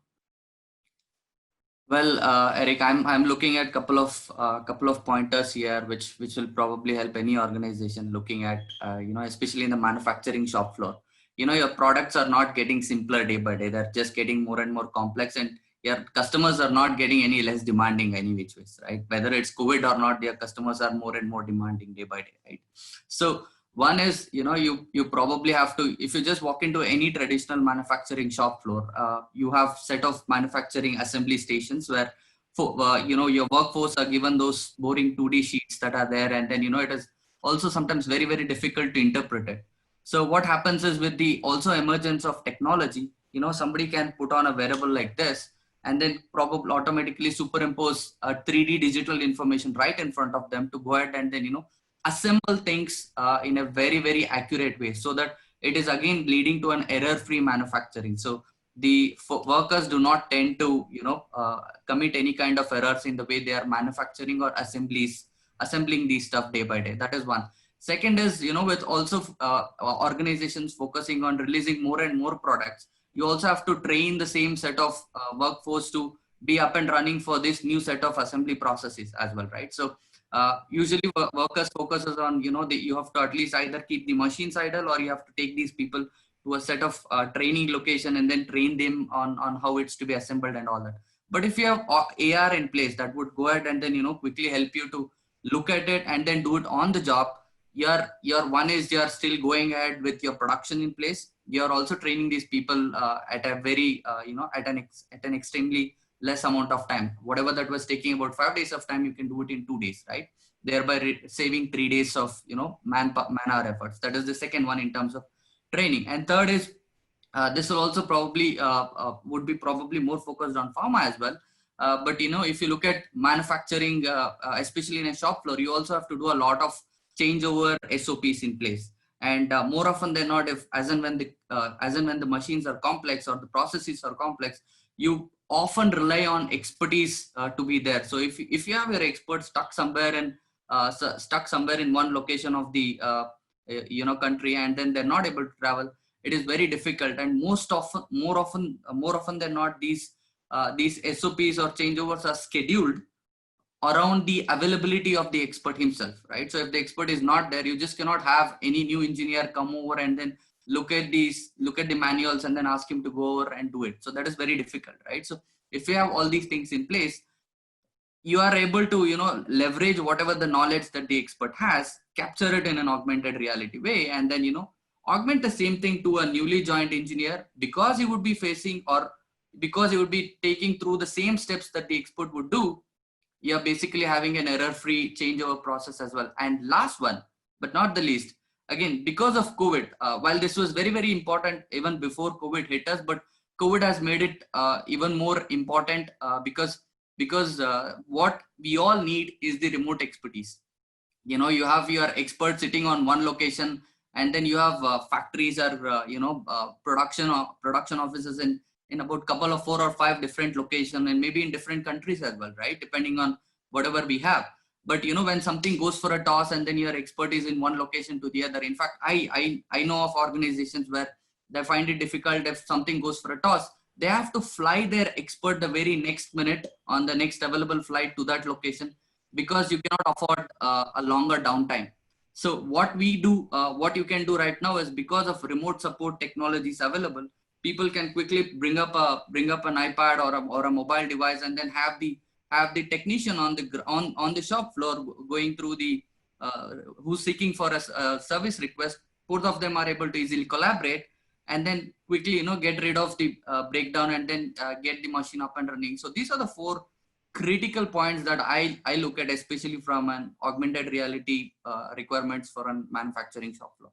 Well, Eric, I'm looking at couple of pointers here, which will probably help any organization looking at, especially in the manufacturing shop floor. Your products are not getting simpler day by day; they're just getting more and more complex, and your customers are not getting any less demanding any which ways, right? Whether it's COVID or not, your customers are more and more demanding day by day, right? So one is, you probably have to, if you just walk into any traditional manufacturing shop floor, you have set of manufacturing assembly stations where, your workforce are given those boring 2D sheets that are there. And then, it is also sometimes very, very difficult to interpret it. So what happens is with the also emergence of technology, somebody can put on a wearable like this and then probably automatically superimpose a 3D digital information right in front of them to go ahead and then, assemble things in a very, very accurate way, so that it is again leading to an error-free manufacturing. So the workers do not tend to, commit any kind of errors in the way they are manufacturing or assembling these stuff day by day. That is one. Second is, with also organizations focusing on releasing more and more products, you also have to train the same set of workforce to be up and running for this new set of assembly processes as well, right? So usually workers focuses on, you have to at least either keep the machines idle, or you have to take these people to a set of training location and then train them on how it's to be assembled and all that. But if you have AR in place, that would go ahead and then, quickly help you to look at it and then do it on the job. Your one is you're still going ahead with your production in place. You're also training these people at a very, at an extremely less amount of time. Whatever that was taking about 5 days of time, you can do it in 2 days, right? Thereby saving 3 days of, man-hour efforts. That is the second one in terms of training. And third is, this will also probably, would be probably more focused on pharma as well. But, if you look at manufacturing, especially in a shop floor, you also have to do a lot of changeover SOPs in place. And more often than not, if as and when the machines are complex or the processes are complex, you often rely on expertise to be there. So if you have your expert stuck somewhere in one location of the country, and then they're not able to travel, it is very difficult. And more often than not, these SOPs or changeovers are scheduled around the availability of the expert himself, right? So if the expert is not there, you just cannot have any new engineer come over and then look at the manuals and then ask him to go over and do it. So that is very difficult, right? So if you have all these things in place, you are able to, leverage whatever the knowledge that the expert has, capture it in an augmented reality way, and then, augment the same thing to a newly joined engineer, because he would be facing, or because he would be taking through the same steps that the expert would do. You're basically having an error-free changeover process as well. And last one, but not the least, again, because of COVID, while this was very, very important even before COVID hit us, but COVID has made it even more important because what we all need is the remote expertise. You know, you have your expert sitting on one location, and then you have factories or production offices in about couple of 4 or 5 different locations, and maybe in different countries as well, right? Depending on whatever we have. But you know, when something goes for a toss and then your expert is in one location to the other. In fact, I know of organizations where they find it difficult if something goes for a toss. They have to fly their expert the very next minute on the next available flight to that location, because you cannot afford a longer downtime. So what we do, what you can do right now is, because of remote support technologies available, people can quickly bring up an iPad or a mobile device, and then have the technician on the shop floor going through the who's seeking for a service request. Both of them are able to easily collaborate, and then quickly, you know, get rid of the breakdown, and then get the machine up and running. So these are the 4 critical points that I look at, especially from an augmented reality requirements for a manufacturing shop floor.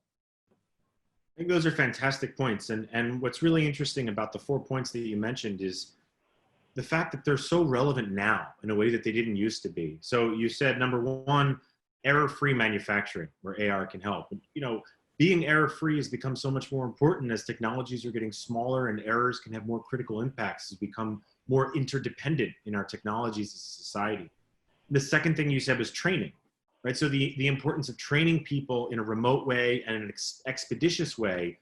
I think those are fantastic points. And what's really interesting about the 4 points that you mentioned is the fact that they're so relevant now in a way that they didn't used to be. So you said, number 1, error-free manufacturing, where AR can help. You know, being error-free has become so much more important as technologies are getting smaller and errors can have more critical impacts as we become more interdependent in our technologies as a society. The second thing you said was training, right? So the importance of training people in a remote way and an expeditious way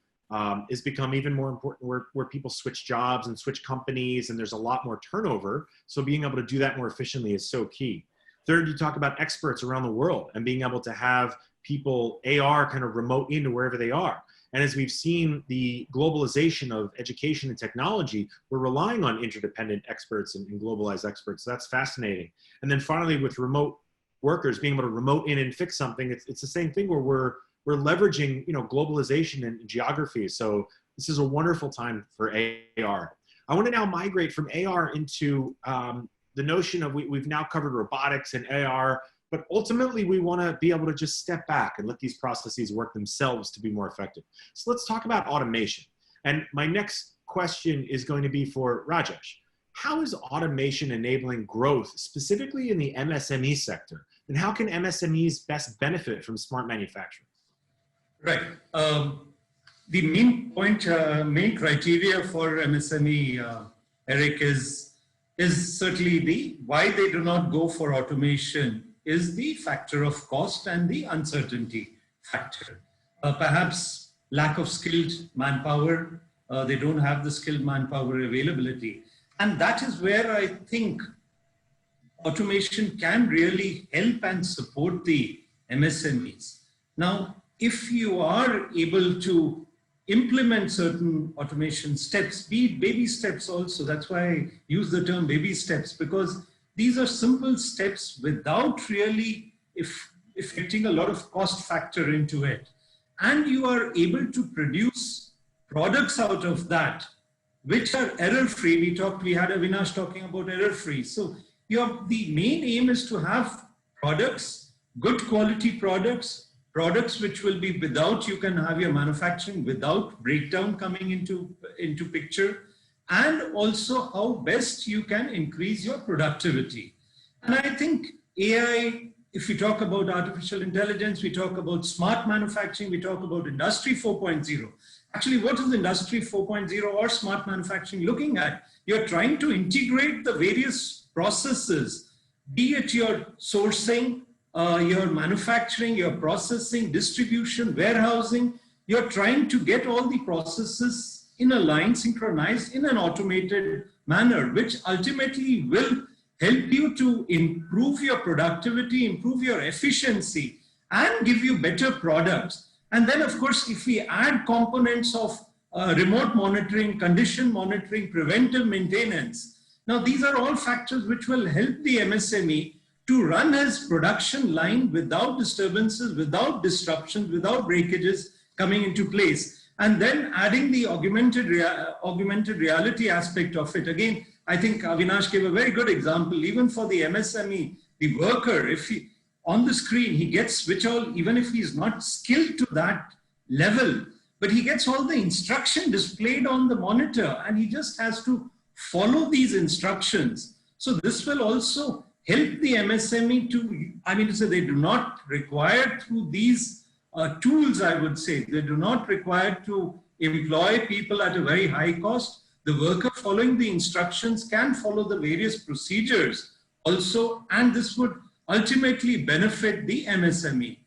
is become even more important, where people switch jobs and switch companies, and there's a lot more turnover. So being able to do that more efficiently is so key. Third, you talk about experts around the world and being able to have people AR kind of remote into wherever they are. And as we've seen the globalization of education and technology, we're relying on interdependent experts and globalized experts. So that's fascinating. And then finally, with remote workers being able to remote in and fix something, it's the same thing where we're leveraging, you know, globalization and geography. So this is a wonderful time for AR. I want to now migrate from AR into the notion of we've now covered robotics and AR, but ultimately we want to be able to just step back and let these processes work themselves to be more effective. So let's talk about automation. And my next question is going to be for Rajesh. How is automation enabling growth, specifically in the MSME sector? And how can MSMEs best benefit from smart manufacturing? Right. The main point, main criteria for MSME, Eric, is certainly the why they do not go for automation is the factor of cost and the uncertainty factor. Perhaps lack of skilled manpower. They don't have the skilled manpower availability. And that is where I think automation can really help and support the MSMEs. Now, if you are able to implement certain automation steps, be it baby steps also, that's why I use the term baby steps, because these are simple steps without really affecting a lot of cost factor into it. And you are able to produce products out of that, which are error-free. We had Avinash talking about error-free. So the main aim is to have products, good quality products which will be without, you can have your manufacturing without breakdown coming into picture, and also how best you can increase your productivity. And I think AI, if we talk about artificial intelligence, we talk about smart manufacturing, we talk about Industry 4.0. Actually, what is Industry 4.0 or smart manufacturing looking at? You're trying to integrate the various processes, be it your sourcing, your manufacturing, your processing, distribution, warehousing. You're trying to get all the processes in a line, synchronized in an automated manner, which ultimately will help you to improve your productivity, improve your efficiency, and give you better products. And then, of course, if we add components of remote monitoring, condition monitoring, preventive maintenance, now these are all factors which will help the MSME to run his production line without disturbances, without disruptions, without breakages coming into place. And then adding the augmented reality aspect of it. Again, I think Avinash gave a very good example, even for the MSME, the worker, if he, on the screen, he gets which all, even if he's not skilled to that level, but he gets all the instruction displayed on the monitor and he just has to follow these instructions. So this will also help the MSME to, I mean, so they do not require through these tools, I would say, they do not require to employ people at a very high cost. The worker following the instructions can follow the various procedures also, and this would ultimately benefit the MSME.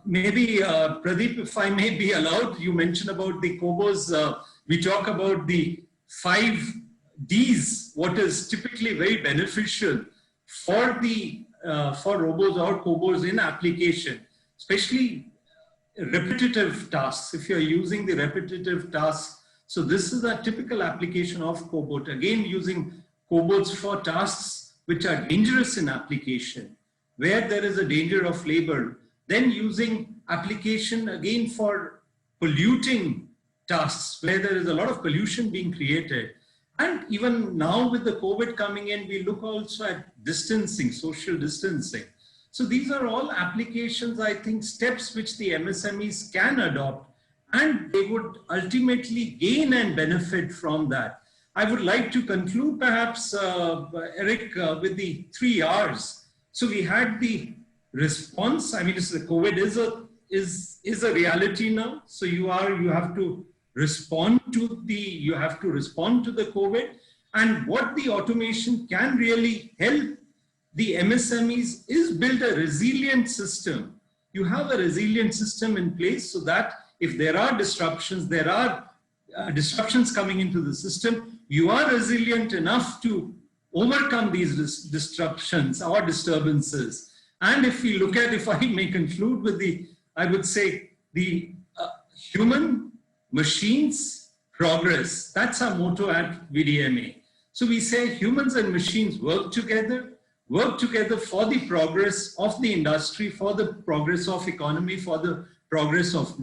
Maybe Pradeep, if I may be allowed, you mentioned about the COBOs. We talk about the 5 Ds, what is typically very beneficial for the for robos or COBOs in application, especially repetitive tasks. If you're using the repetitive tasks, so this is a typical application of cobot. Again, using cobots for tasks which are dangerous in application, where there is a danger of labor. Then using application again for polluting tasks, where there is a lot of pollution being created. And even now with the COVID coming in, we look also at distancing, social distancing. So these are all applications, I think, steps which the MSMEs can adopt, and they would ultimately gain and benefit from that. I would like to conclude perhaps, Eric, with the 3 R's. So we had the response. I mean, the COVID is a reality now. So you have to respond to the COVID, and what the automation can really help the MSMEs is build a resilient system. You have a resilient system in place so that if there are disruptions, coming into the system, you are resilient enough to overcome these disruptions or disturbances. And if we look at, if I may conclude with I would say the human machines progress. That's our motto at VDMA. So we say humans and machines work together for the progress of the industry, for the progress of economy, for the progress of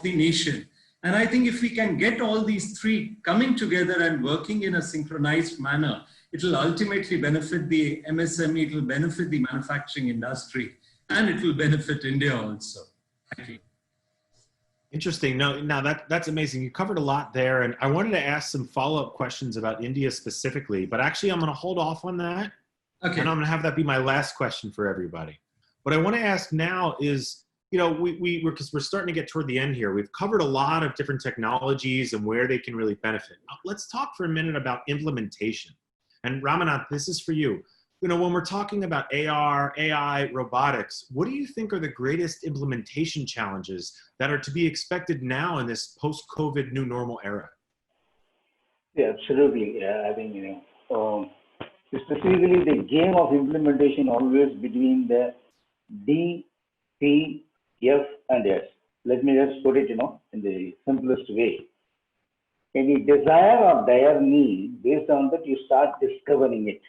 the nation. And I think if we can get all these 3 coming together and working in a synchronized manner, it will ultimately benefit the MSME, it will benefit the manufacturing industry, and it will benefit India also. Thank you. Interesting. Now that's amazing. You covered a lot there, and I wanted to ask some follow-up questions about India specifically, but actually I'm going to hold off on that. Okay. And I'm going to have that be my last question for everybody. What I want to ask now is, because we're starting to get toward the end here, we've covered a lot of different technologies and where they can really benefit. Now, let's talk for a minute about implementation. And Ramanath, this is for you. When we're talking about AR, AI, robotics, what do you think are the greatest implementation challenges that are to be expected now in this post-COVID new normal era? Yeah, absolutely. Yeah, I think, specifically the game of implementation always between the D, P, F, and S. Let me just put it, in the simplest way. Any desire or dire need, based on that, you start discovering it.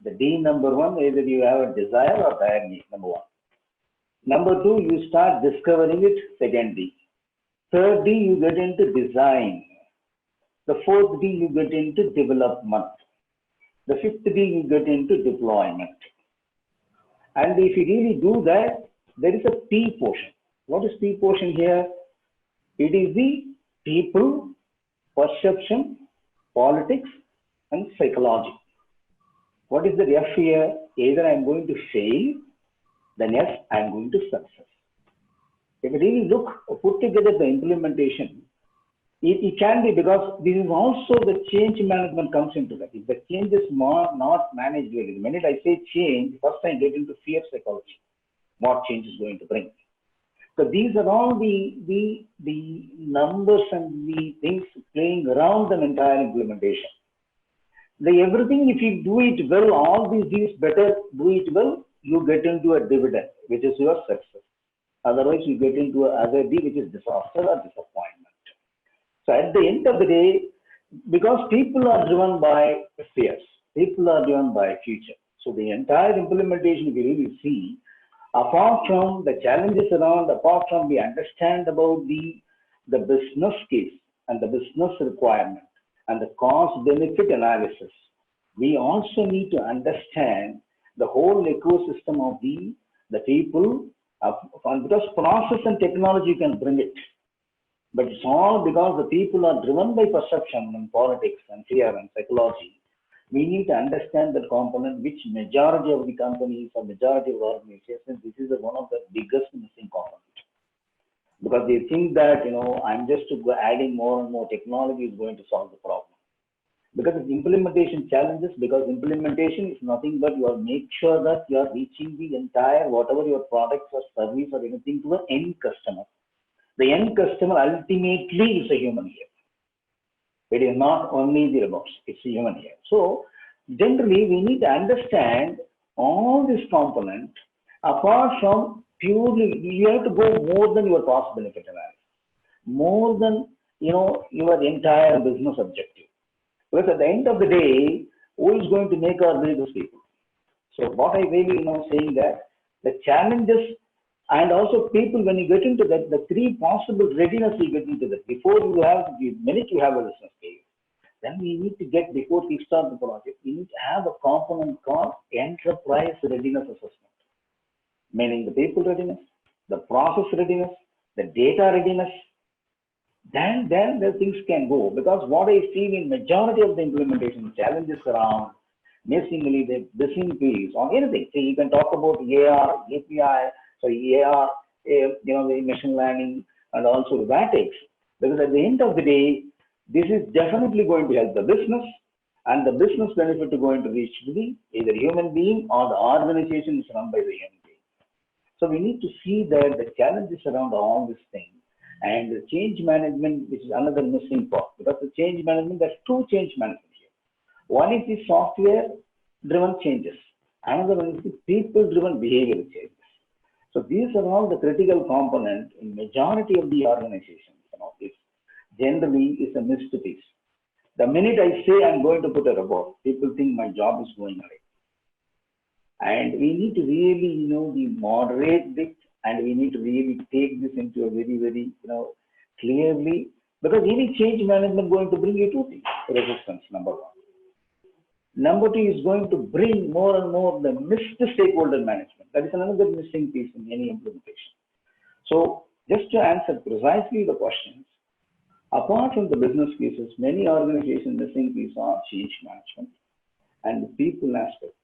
The D, number 1, either you have a desire or dire need, number 1. Number 2, you start discovering it, second D. Third D, you get into design. The 4th D, you get into development. The 5th D, you get into deployment. And if you really do that, there is a P portion. What is P portion here? It is the people, perception, politics, and psychology. What is the F here? Either I'm going to fail, then F, I'm going to success. If you really put together the implementation, it can be, because this is also the change management comes into that. If the change is not managed well, the minute I say change, first I get into fear psychology. What change is going to bring? So these are all the numbers and the things playing around the entire implementation. Everything, if you do it well, all these better, do it well, you get into a dividend, which is your success. Otherwise, you get into other D, which is disaster or disappointment. So at the end of the day, because people are driven by fears, people are driven by future. So the entire implementation, if you really see, apart from the challenges around, apart from we understand about the business case and the business requirement and the cost benefit analysis, we also need to understand the whole ecosystem of the The people, because process and technology can bring it. But it's all because the people are driven by perception and politics and fear and psychology. We need to understand that component, which majority of the companies or majority of organizations, this is one of the biggest missing components. Because they think that, I'm just adding more and more technology is going to solve the problem. Because it's implementation challenges, because implementation is nothing but you are make sure that you are reaching the entire, whatever your products or service or anything to the end customer. The end customer ultimately is a human here. It is not only the robots, it's a human here. So generally we need to understand all these components apart from purely, you have to go more than your cost benefit analysis, more than your entire business objective. Because at the end of the day, who is going to make our business people? So what I really saying that the challenges and also people, when you get into that, the three possible readiness you get into that. Before you have, the minute you have a business case, then we need to get, before we start the project, we need to have a component called enterprise readiness assessment. Meaning the people readiness, the process readiness, the data readiness. Then the things can go. Because what I see in majority of the implementation challenges around basically the missing piece or anything. See, you can talk about AR, API, AR, the machine learning, and also robotics. Because at the end of the day, this is definitely going to help the business, and the business benefit is going to reach to the either human being or the organization is run by the human being. So we need to see that the challenges around all these things and the change management, which is another missing part. Because the change management, there's two change management here. One is the software-driven changes. Another one is the people-driven behavioral changes. So these are all the critical components in majority of the organizations. This generally is a missed piece. The minute I say I'm going to put a robot, people think my job is going away. And we need to really, be moderate this, and we need to really take this into a very, very, clearly, because any change management going to bring you two things: resistance, number one. Number two is going to bring more and more the missed stakeholder management. That is another missing piece in any implementation. So just to answer precisely the questions, apart from the business cases, many organizations missing piece are change management and the people aspect.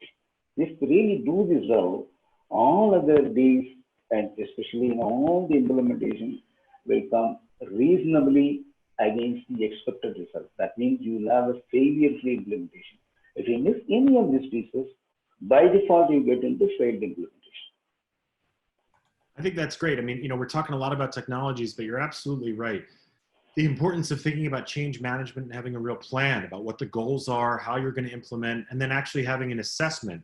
If we really do this well, all other these, and especially all the implementation will come reasonably against the expected result. That means you will have a failure-free implementation. If you miss any of these pieces, by default, you get into failed implementation. I think that's great. I mean, we're talking a lot about technologies, but you're absolutely right. The importance of thinking about change management and having a real plan about what the goals are, how you're going to implement, and then actually having an assessment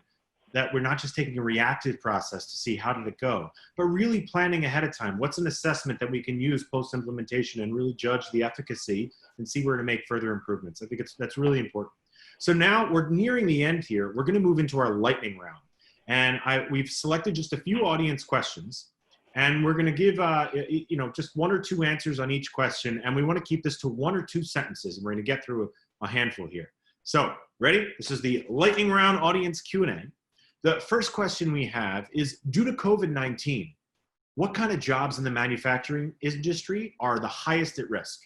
that we're not just taking a reactive process to see how did it go, but really planning ahead of time. What's an assessment that we can use post-implementation and really judge the efficacy and see where to make further improvements? I think that's really important. So now we're nearing the end here. We're going to move into our lightning round. And we've selected just a few audience questions. And we're going to give, just one or two answers on each question. And we want to keep this to 1 or 2 sentences. And we're going to get through a handful here. So, ready? This is the lightning round audience Q&A. The first question we have is, due to COVID-19, what kind of jobs in the manufacturing industry are the highest at risk?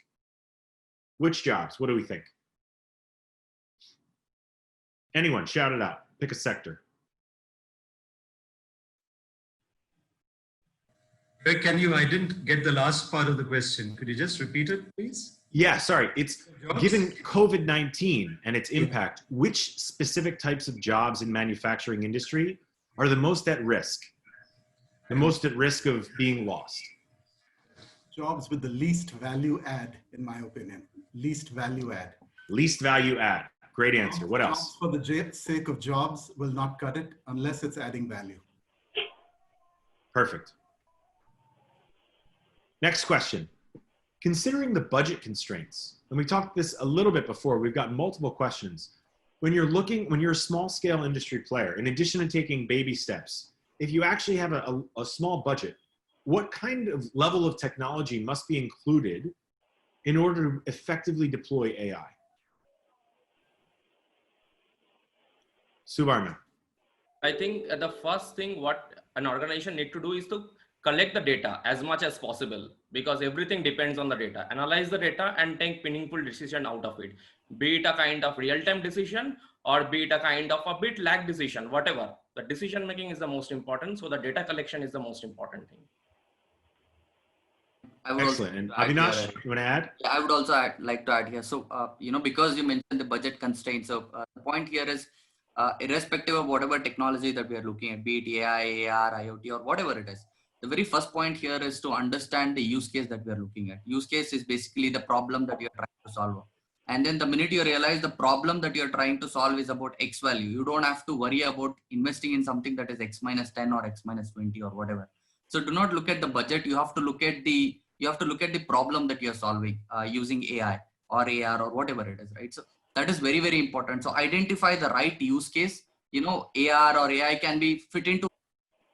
Which jobs? What do we think? Anyone, shout it out. Pick a sector. Greg, I didn't get the last part of the question. Could you just repeat it, please? Yeah, sorry. It's given COVID-19 and its impact, which specific types of jobs in manufacturing industry are the most at risk? The most at risk of being lost? Jobs with the least value add, in my opinion. Least value add. Least value add. Great answer. What else? Jobs for the sake of jobs will not cut it unless it's adding value. Perfect. Next question. Considering the budget constraints, and we talked this a little bit before, we've got multiple questions. When you're a small scale industry player, in addition to taking baby steps, if you actually have a small budget, what kind of level of technology must be included in order to effectively deploy AI? Subarna. I think the first thing what an organization need to do is to collect the data as much as possible, because everything depends on the data. Analyze the data and take meaningful decision out of it, be it a kind of real-time decision or be it a kind of a bit lag decision, whatever. The decision making is the most important, so the data collection is the most important thing. I would also Excellent. And add here, Avinash, you want to add? yeah, I would also like to add here. So, because you mentioned the budget constraints, so the point here is, irrespective of whatever technology that we are looking at, be it AI, AR, IoT, or whatever it is, the very first point here is to understand the use case that we are looking at. Use case is basically the problem that you are trying to solve. And then the minute you realize the problem that you're trying to solve is about X value, you don't have to worry about investing in something that is X minus 10 or X minus 20 or whatever. So do not look at the budget. You have to look at the problem that you're solving using AI or AR or whatever it is, right? So that is very, very important. So identify the right use case. AR or AI can be fit into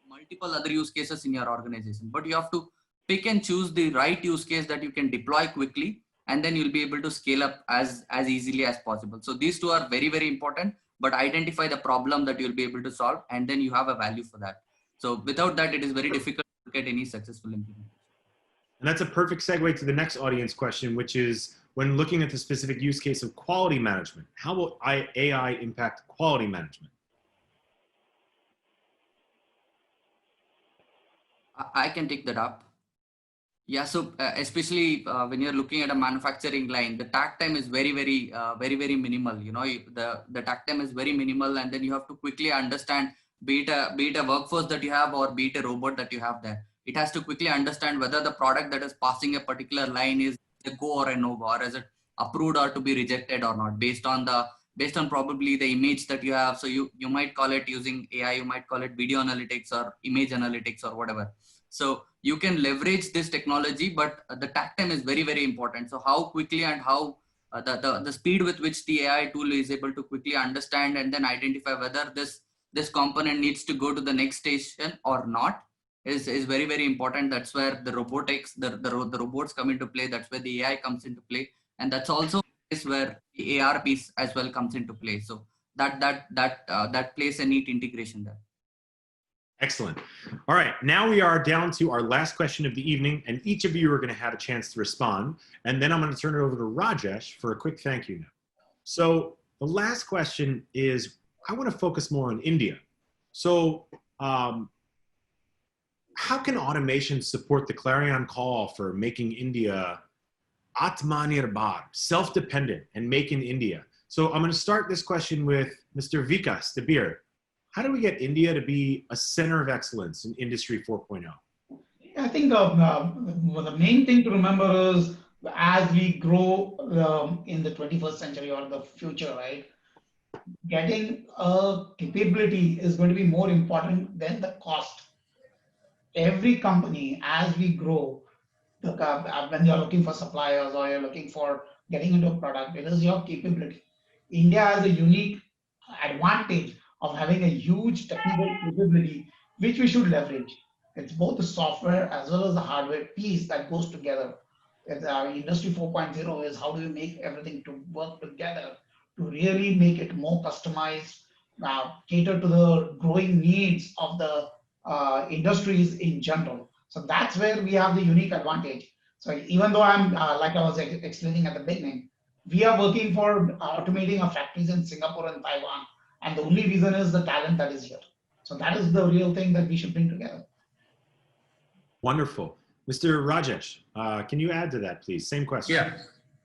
multiple other use cases in your organization, but you have to pick and choose the right use case that you can deploy quickly, and then you'll be able to scale up as easily as possible. So these two are very, very important, but identify the problem that you'll be able to solve, and then you have a value for that. So without that, it is very difficult to get any successful implementation. And that's a perfect segue to the next audience question, which is, when looking at the specific use case of quality management, how will AI impact quality management? I can take that up. Yeah, so especially when you're looking at a manufacturing line, the takt time is very, very minimal. The takt time is very minimal, and then you have to quickly understand, be it a workforce that you have or be it a robot that you have there. It has to quickly understand whether the product that is passing a particular line is a go or a no go, or is it approved or to be rejected or not, based on probably the image that you have. So you might call it, using AI, you might call it video analytics or image analytics or whatever. So you can leverage this technology, but the takt time is very, very important. So how quickly and how the speed with which the AI tool is able to quickly understand and then identify whether this component needs to go to the next station or not is very, very important. That's where the robotics, the robots come into play. That's where the AI comes into play, and that's also where the AR piece as well comes into play. So that plays a neat integration there. Excellent. All right, now we are down to our last question of the evening, and each of you are going to have a chance to respond. And then I'm going to turn it over to Rajesh for a quick thank you note. So the last question is, I want to focus more on India. So how can automation support the clarion call for making India Atmanirbhar, self-dependent, and make in India? So I'm going to start this question with Mr. Vikas Debir. How do we get India to be a center of excellence in Industry 4.0? I think the main thing to remember is, as we grow in the 21st century or the future, right, getting a capability is going to be more important than the cost. Every company, as we grow, when you're looking for suppliers or you're looking for getting into a product, it is your capability. India has a unique advantage of having a huge technical capability, which we should leverage. It's both the software as well as the hardware piece that goes together. Industry 4.0 is how do you make everything to work together to really make it more customized, cater to the growing needs of the industries in general. So that's where we have the unique advantage. So even though I'm, like I was explaining at the beginning, we are working for automating our factories in Singapore and Taiwan. And the only reason is the talent that is here. So that is the real thing that we should bring together. Wonderful. Mr. Rajesh, can you add to that, please? Same question. Yeah.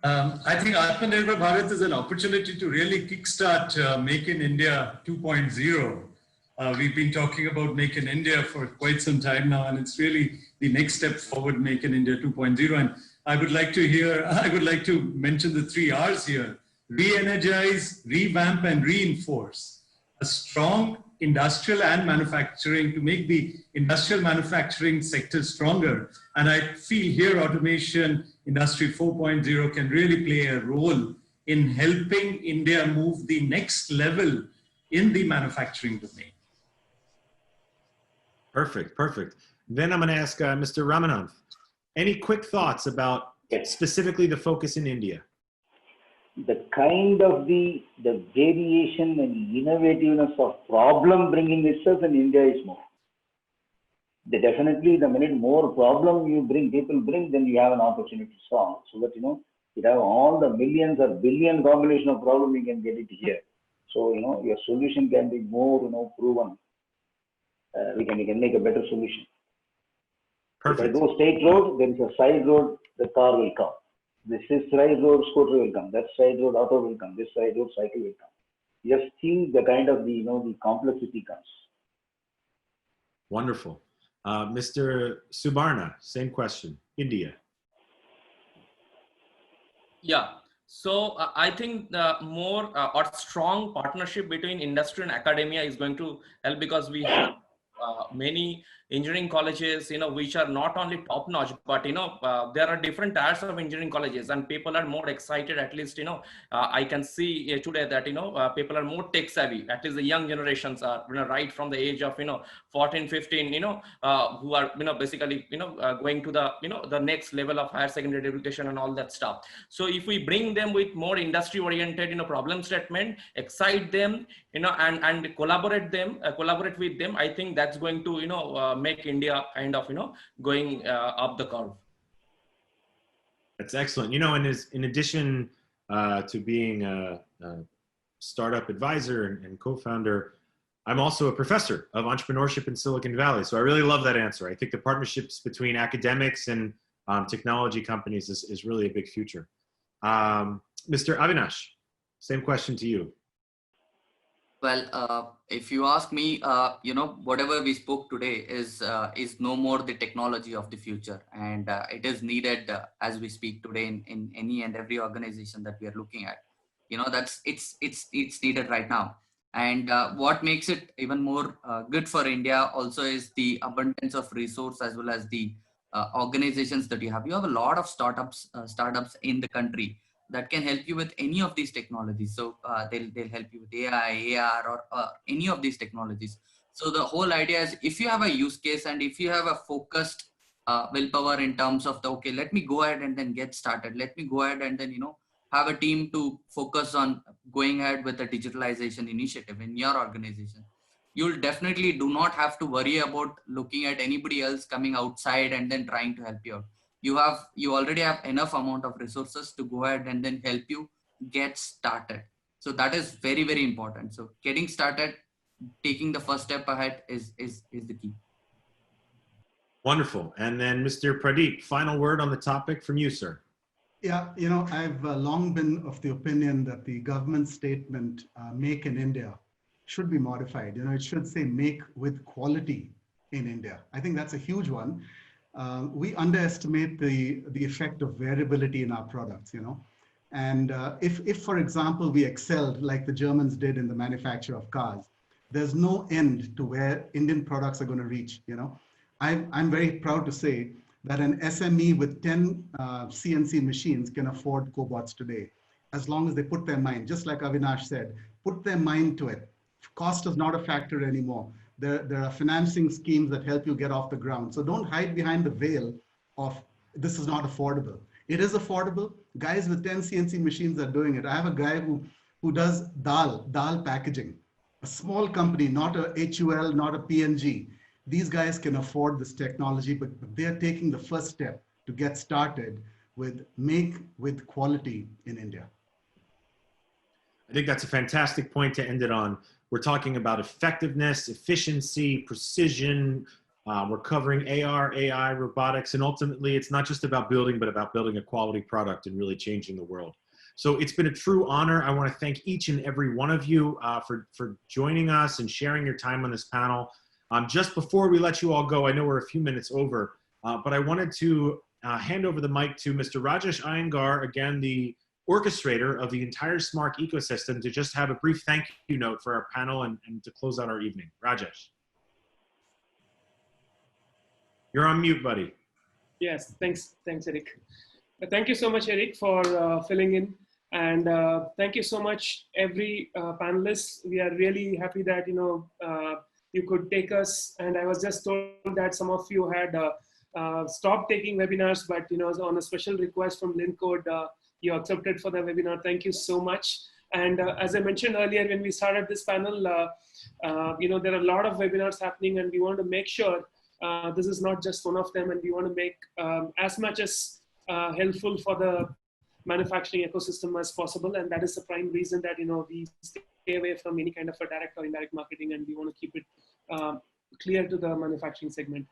I think Atmanirbhar Bharat is an opportunity to really kickstart Make in India 2.0. We've been talking about Make in India for quite some time now, and it's really the next step forward, Make in India 2.0. And I would like to mention the 3 R's here: re-energize, revamp, and reinforce. A strong industrial and manufacturing to make the industrial manufacturing sector stronger. And I feel here automation, Industry 4.0 can really play a role in helping India move the next level in the manufacturing domain. Perfect, perfect. Then I'm going to ask Mr. Ramanand, any quick thoughts about specifically the focus in India? The kind of the variation and innovativeness of problem bringing itself in India is more. they definitely, the minute more problem you bring, people bring, then you have an opportunity to solve. So that, you have all the millions or billion combination of problem, you can get it here. So, your solution can be more, proven. We can make a better solution. Perfect. If I go straight road, there is a side road, the car will come. This is side road, scooter will come. That side road, auto will come. This side road, cycle will come. Just think the kind of the complexity comes. Wonderful. Mr. Subarna, same question. India. Yeah. So I think more or strong partnership between industry and academia is going to help, because we have many engineering colleges, which are not only top notch, but there are different types of engineering colleges, and people are more excited. At least I can see today that people are more tech savvy. At least the young generations are right from the age of 14, 15, who are basically going to the next level of higher secondary education and all that stuff. So if we bring them with more industry oriented problem statement, excite them, and collaborate with them, I think that's going to make India kind of going up the curve. That's excellent. And in addition to being a startup advisor and co-founder, I'm also a professor of entrepreneurship in Silicon Valley. So I really love that answer. I think the partnerships between academics and technology companies is really a big future. Mr. Avinash, same question to you. Well, if you ask me, whatever we spoke today is no more the technology of the future, and it is needed as we speak today in any and every organization that we are looking at. It's needed right now. And what makes it even more good for India also is the abundance of resource, as well as the organizations that you have. You have a lot of startups in the country that can help you with any of these technologies. So they'll help you with AI, AR, or any of these technologies. So the whole idea is, if you have a use case and if you have a focused willpower in terms of okay, let me go ahead and then get started. Let me go ahead and then, have a team to focus on going ahead with a digitalization initiative in your organization. You'll definitely do not have to worry about looking at anybody else coming outside and then trying to help you out. You already have enough amount of resources to go ahead and then help you get started. So that is very, very important. So getting started, taking the first step ahead is the key. Wonderful. And then Mr. Pradeep, final word on the topic from you, sir. Yeah, I've long been of the opinion that the government statement, make in India, should be modified. It should say make with quality in India. I think that's a huge one. We underestimate the effect of variability in our products, And if, for example, we excelled like the Germans did in the manufacture of cars, there's no end to where Indian products are going to reach, I'm very proud to say that an SME with 10 CNC machines can afford cobots today, as long as they put their mind, just like Avinash said, put their mind to it. Cost is not a factor anymore. There are financing schemes that help you get off the ground. So don't hide behind the veil of this is not affordable. It is affordable. Guys with 10 CNC machines are doing it. I have a guy who does dal packaging, a small company, not a HUL, not a PNG. These guys can afford this technology, but they're taking the first step to get started with make with quality in India. I think that's a fantastic point to end it on. We're talking about effectiveness, efficiency, precision. We're covering AR, AI, robotics, and ultimately it's not just about building, but about building a quality product and really changing the world. So it's been a true honor. I want to thank each and every one of you for joining us and sharing your time on this panel. Just before we let you all go, I know we're a few minutes over, but I wanted to hand over the mic to Mr. Rajesh Iyengar, again, the orchestrator of the entire SMAARC ecosystem, to just have a brief thank you note for our panel and to close out our evening. Rajesh. You're on mute, buddy. Yes, thanks, Eric. Thank you so much, Eric, for filling in. And thank you so much, every panelist. We are really happy that, you could take us. And I was just told that some of you had stopped taking webinars, but, on a special request from LinCode, you accepted for the webinar. Thank you so much. And as I mentioned earlier, when we started this panel, there are a lot of webinars happening, and we want to make sure this is not just one of them, and we want to make as much as helpful for the manufacturing ecosystem as possible. And that is the prime reason that, we stay away from any kind of a direct or indirect marketing, and we want to keep it clear to the manufacturing segment.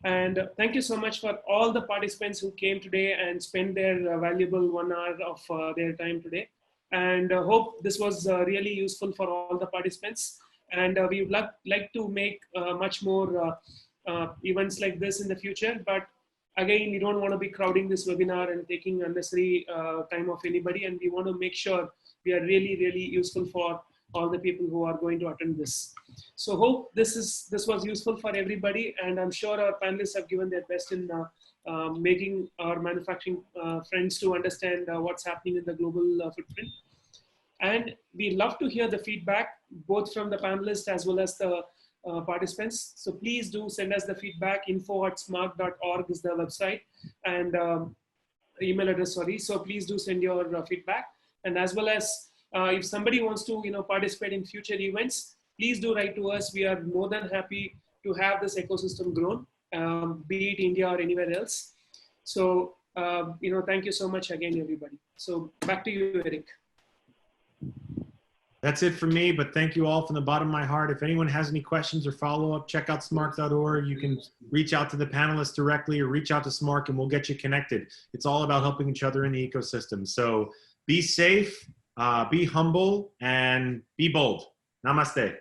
And thank you so much for all the participants who came today and spent their valuable 1 hour of their time today. And hope this was really useful for all the participants. And we would like to make much more events like this in the future. But again, we don't want to be crowding this webinar and taking unnecessary time of anybody. And we want to make sure we are really, really useful for all the people who are going to attend this. So hope this was useful for everybody. And I'm sure our panelists have given their best in making our manufacturing friends to understand what's happening in the global footprint. And we love to hear the feedback, both from the panelists as well as the participants. So please do send us the feedback. info@smaarc.org is the website and email address, sorry. So please do send your feedback. And as well as if somebody wants to participate in future events, please do write to us. We are more than happy to have this ecosystem grown, be it India or anywhere else. So, thank you so much again, everybody. So back to you, Eric. That's it for me, but thank you all from the bottom of my heart. If anyone has any questions or follow-up, check out SMAARC.org. You can reach out to the panelists directly or reach out to SMAARC and we'll get you connected. It's all about helping each other in the ecosystem. So be safe, be humble, and be bold. Namaste.